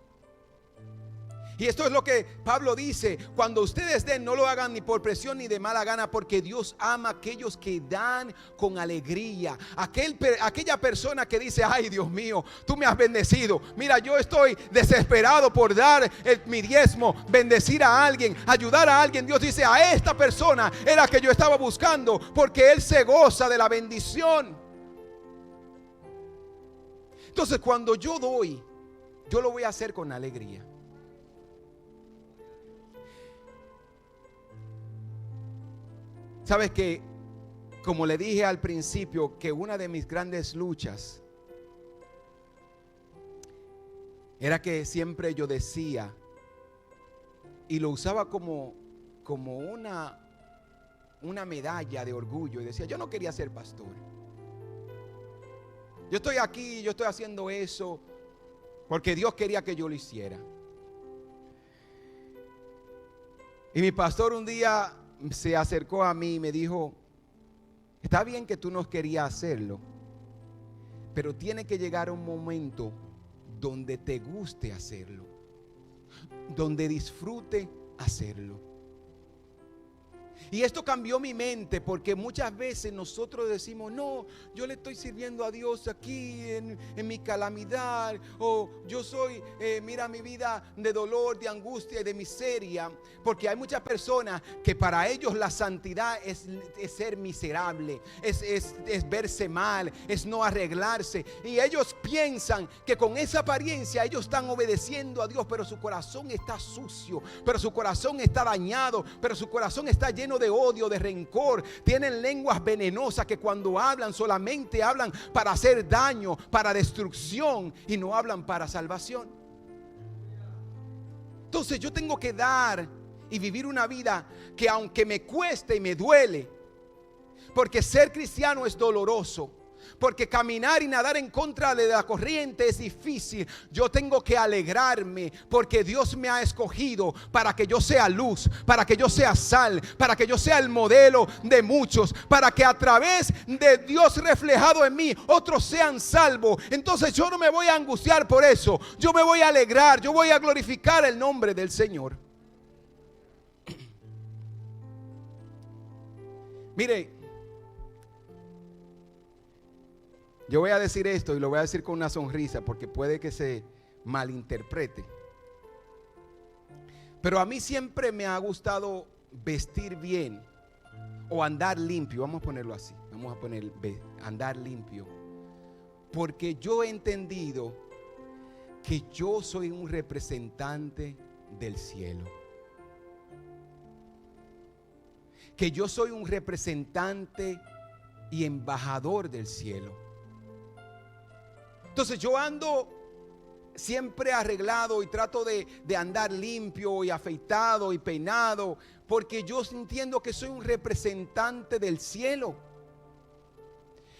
Y esto es lo que Pablo dice: cuando ustedes den, no lo hagan ni por presión ni de mala gana, porque Dios ama a aquellos que dan con alegría. Aquella persona que dice: ay, Dios mío, tú me has bendecido, mira, yo estoy desesperado por dar mi diezmo, bendecir a alguien, ayudar a alguien. Dios dice: a esta persona era que yo estaba buscando, porque él se goza de la bendición. Entonces, cuando yo doy, yo lo voy a hacer con alegría. Sabes que, como le dije al principio, que una de mis grandes luchas era que siempre yo decía, y lo usaba como una medalla de orgullo, y decía: yo no quería ser pastor. Yo estoy aquí, yo estoy haciendo eso porque Dios quería que yo lo hiciera. Y mi pastor un día se acercó a mí y me dijo: está bien que tú no querías hacerlo, pero tiene que llegar un momento donde te guste hacerlo, donde disfrute hacerlo. Y esto cambió mi mente, porque muchas veces nosotros decimos: no, yo le estoy sirviendo a Dios aquí en mi calamidad, o yo soy, mira mi vida de dolor, de angustia y de miseria. Porque hay muchas personas que para ellos la santidad es ser miserable, es verse mal, es no arreglarse. Y ellos piensan que con esa apariencia ellos están obedeciendo a Dios, pero su corazón está sucio, pero su corazón está dañado, pero su corazón está lleno de odio, de rencor. Tienen lenguas venenosas que cuando hablan solamente hablan para hacer daño, para destrucción, y no hablan para salvación. Entonces yo tengo que dar y vivir una vida que aunque me cueste y me duele, porque ser cristiano es doloroso, porque caminar y nadar en contra de la corriente es difícil, yo tengo que alegrarme porque Dios me ha escogido para que yo sea luz, para que yo sea sal, para que yo sea el modelo de muchos, para que a través de Dios reflejado en mí otros sean salvos. Entonces yo no me voy a angustiar por eso, yo me voy a alegrar, yo voy a glorificar el nombre del Señor. Mire, yo voy a decir esto y lo voy a decir con una sonrisa porque puede que se malinterprete. Pero a mí siempre me ha gustado vestir bien o andar limpio. Vamos a ponerlo así. Vamos a poner andar limpio. Porque yo he entendido que yo soy un representante del cielo. Que yo soy un representante y embajador del cielo. Entonces yo ando siempre arreglado y trato de andar limpio y afeitado y peinado, porque yo entiendo que soy un representante del cielo.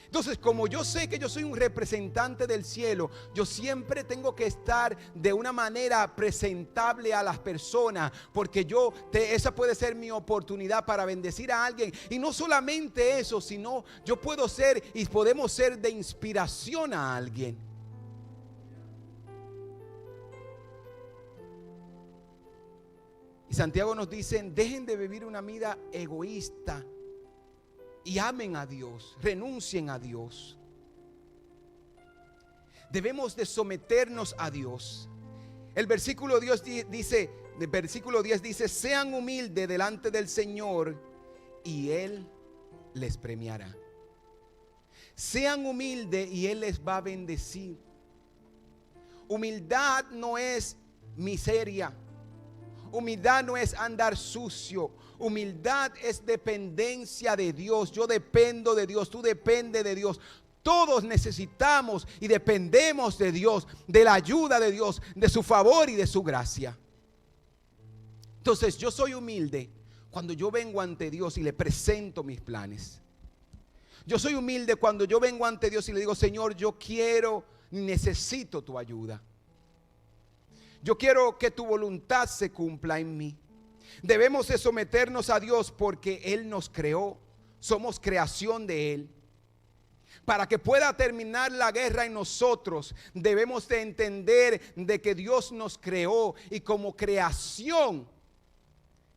Entonces, como yo sé que yo soy un representante del cielo, yo siempre tengo que estar de una manera presentable a las personas, porque esa puede ser mi oportunidad para bendecir a alguien. Y no solamente eso, sino yo puedo ser y podemos ser de inspiración a alguien. Y Santiago nos dice: dejen de vivir una vida egoísta y amen a Dios, renuncien a Dios. Debemos de someternos a Dios. El versículo 10 dice: sean humildes delante del Señor y Él les premiará. Sean humildes y Él les va a bendecir. Humildad no es miseria. Humildad no es andar sucio. Humildad es dependencia de Dios. Yo dependo de Dios, tú dependes de Dios. Todos necesitamos y dependemos de Dios, de la ayuda de Dios, de su favor y de su gracia. Entonces yo soy humilde cuando yo vengo ante Dios y le presento mis planes. Yo soy humilde cuando yo vengo ante Dios y le digo: Señor, yo quiero, necesito tu ayuda. Yo quiero que tu voluntad se cumpla en mí. Debemos de someternos a Dios porque Él nos creó. Somos creación de Él. Para que pueda terminar la guerra en nosotros, debemos de entender de que Dios nos creó y como creación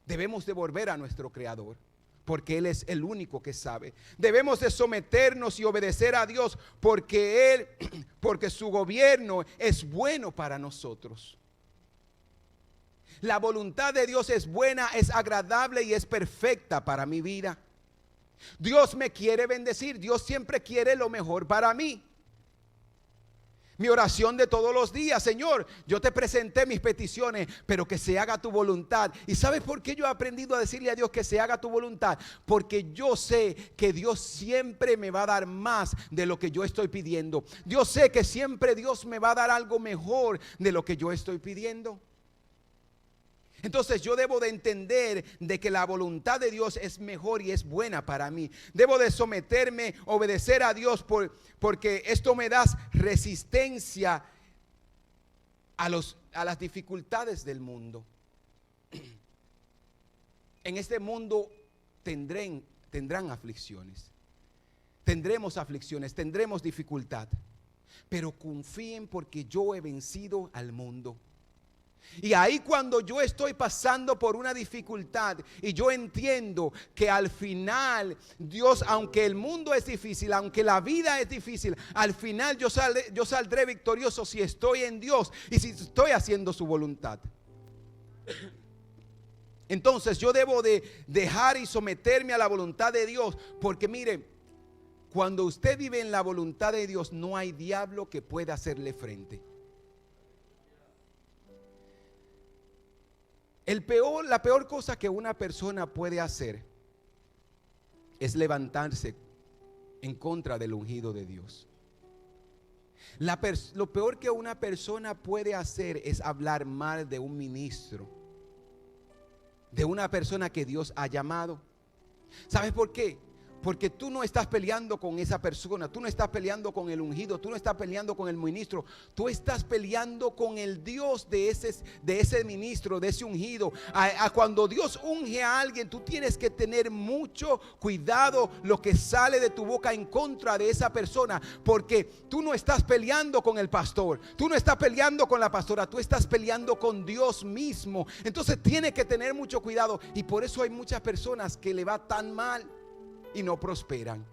debemos de volver a nuestro Creador, porque Él es el único que sabe. Debemos de someternos y obedecer a Dios porque su gobierno es bueno para nosotros. La voluntad de Dios es buena, es agradable y es perfecta para mi vida. Dios me quiere bendecir. Dios siempre quiere lo mejor para mí. Mi oración de todos los días: Señor, yo te presenté mis peticiones, pero que se haga tu voluntad. ¿Y sabes por qué yo he aprendido a decirle a Dios que se haga tu voluntad? Porque yo sé que Dios siempre me va a dar más de lo que yo estoy pidiendo. Yo sé que siempre Dios me va a dar algo mejor de lo que yo estoy pidiendo. Entonces yo debo de entender de que la voluntad de Dios es mejor y es buena para mí. Debo de someterme, obedecer a Dios porque esto me da resistencia a las dificultades del mundo. En este mundo tendrán aflicciones. Tendremos aflicciones, tendremos dificultad. Pero confíen porque yo he vencido al mundo. Y ahí cuando yo estoy pasando por una dificultad y yo entiendo que al final Dios, aunque el mundo es difícil, aunque la vida es difícil, al final yo saldré victorioso si estoy en Dios y si estoy haciendo su voluntad. Entonces yo debo de dejar y someterme a la voluntad de Dios, porque mire, cuando usted vive en la voluntad de Dios, no hay diablo que pueda hacerle frente. La peor cosa que una persona puede hacer es levantarse en contra del ungido de Dios. Lo peor que una persona puede hacer es hablar mal de un ministro de una persona que Dios ha llamado. ¿Sabes por qué? Porque tú no estás peleando con esa persona, tú no estás peleando con el ungido, tú no estás peleando con el ministro, tú estás peleando con el Dios de ese ministro, de ese ungido. Cuando Dios unge a alguien, tú tienes que tener mucho cuidado lo que sale de tu boca en contra de esa persona, porque tú no estás peleando con el pastor, tú no estás peleando con la pastora, tú estás peleando con Dios mismo. Entonces tienes que tener mucho cuidado, y por eso hay muchas personas que le va tan mal y no prosperan.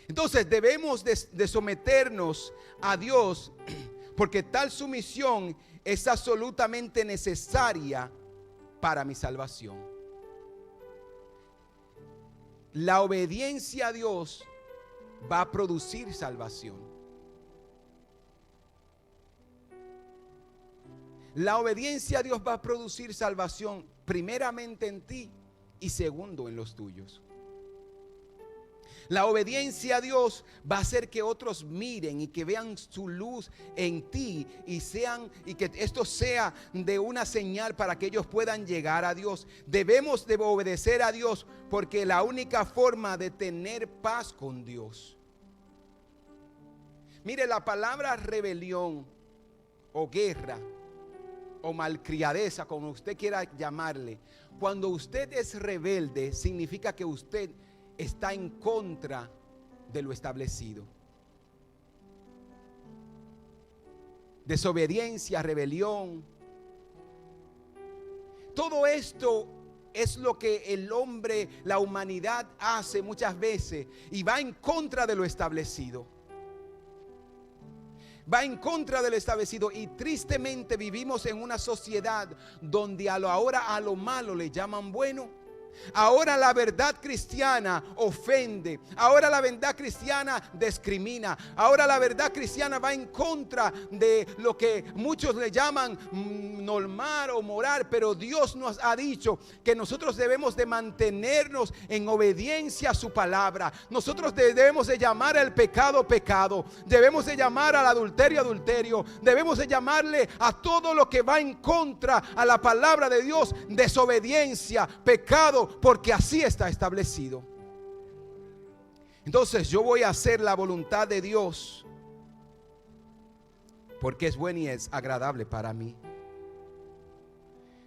Entonces debemos de someternos a Dios, porque tal sumisión es absolutamente necesaria para mi salvación. La obediencia a Dios va a producir salvación. La obediencia a Dios va a producir salvación, primeramente en ti y segundo en los tuyos. La obediencia a Dios va a hacer que otros miren y que vean su luz en ti y que esto sea de una señal para que ellos puedan llegar a Dios. Debemos de obedecer a Dios, porque la única forma de tener paz con Dios. Mire, la palabra rebelión o guerra o malcriadeza, como usted quiera llamarle, cuando usted es rebelde, significa que usted está en contra de lo establecido. Desobediencia, rebelión. Todo esto es lo que el hombre, la humanidad hace muchas veces, y va en contra de lo establecido. Va en contra de lo establecido, y tristemente vivimos en una sociedad donde ahora a lo malo le llaman bueno. Ahora la verdad cristiana ofende. Ahora la verdad cristiana discrimina. Ahora la verdad cristiana va en contra de lo que muchos le llaman normal o moral. Pero Dios nos ha dicho que nosotros debemos de mantenernos en obediencia a su palabra. Nosotros debemos de llamar al pecado pecado. Debemos de llamar al adulterio adulterio. Debemos de llamarle a todo lo que va en contra a la palabra de Dios desobediencia, pecado, porque así está establecido. Entonces yo voy a hacer la voluntad de Dios, porque es buena y es agradable para mí.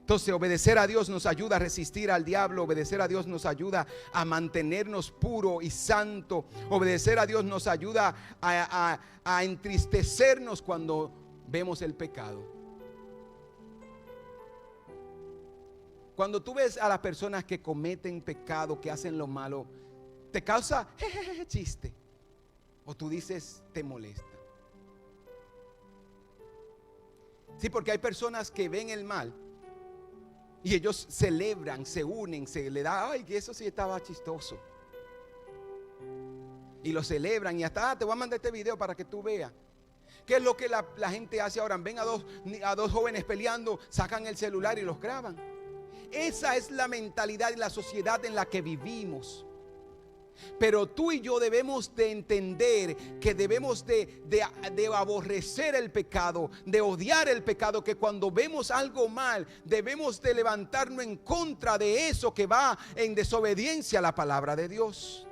Entonces obedecer a Dios nos ayuda a resistir al diablo. Obedecer a Dios nos ayuda a mantenernos puro y santo. Obedecer a Dios nos ayuda a entristecernos cuando vemos el pecado. Cuando tú ves a las personas que cometen pecado, que hacen lo malo, ¿te causa chiste? ¿O tú dices te molesta? Sí, porque hay personas que ven el mal y ellos celebran, se unen, se le da, ay, que eso sí estaba chistoso. Y lo celebran y hasta te voy a mandar este video para que tú veas. ¿Qué es lo que la gente hace ahora? Ven a dos jóvenes peleando, sacan el celular y los graban. Esa es la mentalidad y la sociedad en la que vivimos. Pero tú y yo debemos de entender que debemos de aborrecer el pecado, de odiar el pecado, que cuando vemos algo mal debemos de levantarnos en contra de eso que va en desobediencia a la palabra de Dios.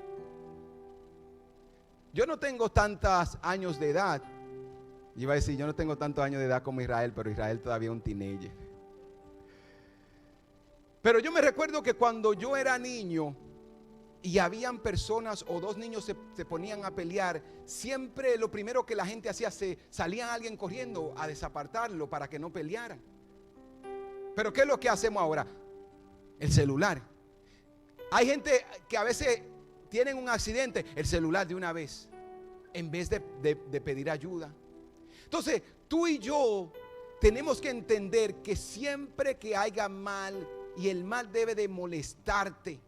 Yo no tengo tantos años de edad. Iba a decir, yo no tengo tantos años de edad como Israel, pero Israel todavía es un teenager. Pero yo me recuerdo que cuando yo era niño y habían personas o dos niños se ponían a pelear, siempre lo primero que la gente hacía, salía alguien corriendo a desapartarlo para que no pelearan. Pero ¿qué es lo que hacemos ahora? El celular. Hay gente que a veces tienen un accidente, el celular de una vez, en vez de pedir ayuda. Entonces tú y yo tenemos que entender que siempre que haya mal, y el mal debe de molestarte,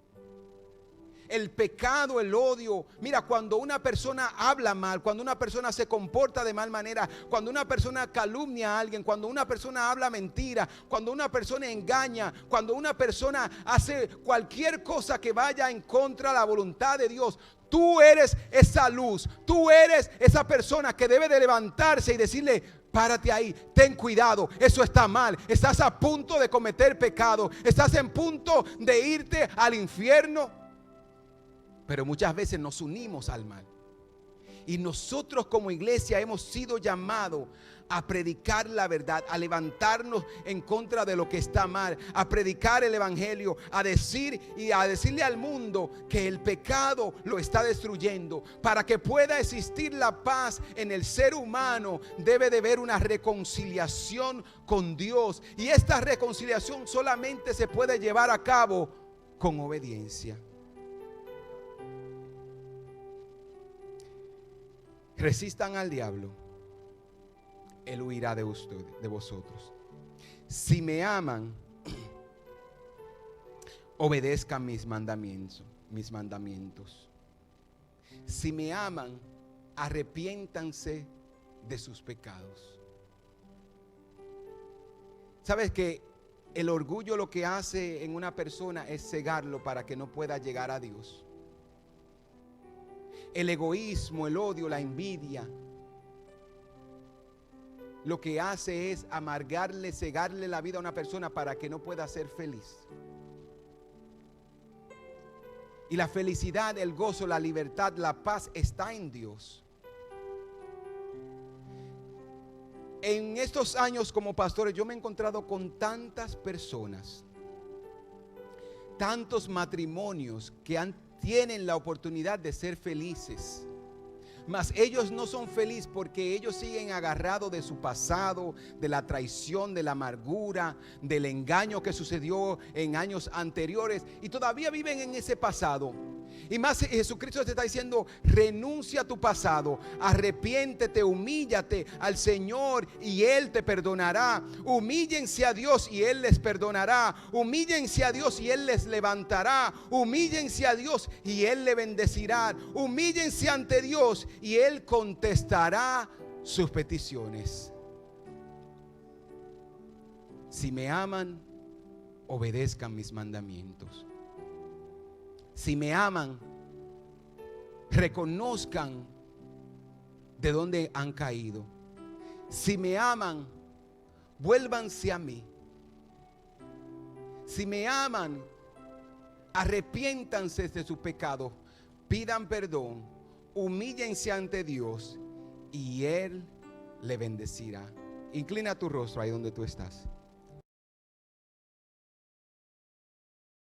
el pecado, el odio. Mira, cuando una persona habla mal, cuando una persona se comporta de mal manera, cuando una persona calumnia a alguien, cuando una persona habla mentira, cuando una persona engaña, cuando una persona hace cualquier cosa que vaya en contra de la voluntad de Dios, tú eres esa luz, tú eres esa persona que debe de levantarse y decirle, Párate ahí, ten cuidado, eso está mal. Estás a punto de cometer pecado, estás en punto de irte al infierno. Pero muchas veces nos unimos al mal. Y nosotros como iglesia hemos sido llamados a predicar la verdad, a levantarnos en contra de lo que está mal, a predicar el evangelio, a decirle al mundo que el pecado lo está destruyendo. Para que pueda existir la paz en el ser humano, debe de haber una reconciliación con Dios. Y esta reconciliación solamente se puede llevar a cabo con obediencia. Resistan al diablo, él huirá de ustedes, de vosotros. Si me aman, obedezcan mis mandamientos. Si me aman, arrepiéntanse de sus pecados. ¿Sabes que el orgullo lo que hace en una persona es cegarlo para que no pueda llegar a Dios? El egoísmo, el odio, la envidia, lo que hace es amargarle, cegarle la vida a una persona para que no pueda ser feliz. Y la felicidad, el gozo, la libertad, la paz está en Dios. En estos años como pastores yo me he encontrado con tantas personas, tantos matrimonios que tienen la oportunidad de ser felices, mas ellos no son felices porque ellos siguen agarrados de su pasado, de la traición, de la amargura, del engaño que sucedió en años anteriores, y todavía viven en ese pasado. Y más, Jesucristo te está diciendo: renuncia a tu pasado, arrepiéntete, humíllate al Señor y Él te perdonará. Humíllense a Dios y Él les perdonará. Humíllense a Dios y Él les levantará. Humíllense a Dios y Él le bendecirá. Humíllense ante Dios y Él contestará sus peticiones. Si me aman, obedezcan mis mandamientos. Si me aman, reconozcan de dónde han caído. Si me aman, vuélvanse a mí. Si me aman, arrepiéntanse de sus pecados, pidan perdón, humíllense ante Dios y Él le bendecirá. Inclina tu rostro ahí donde tú estás.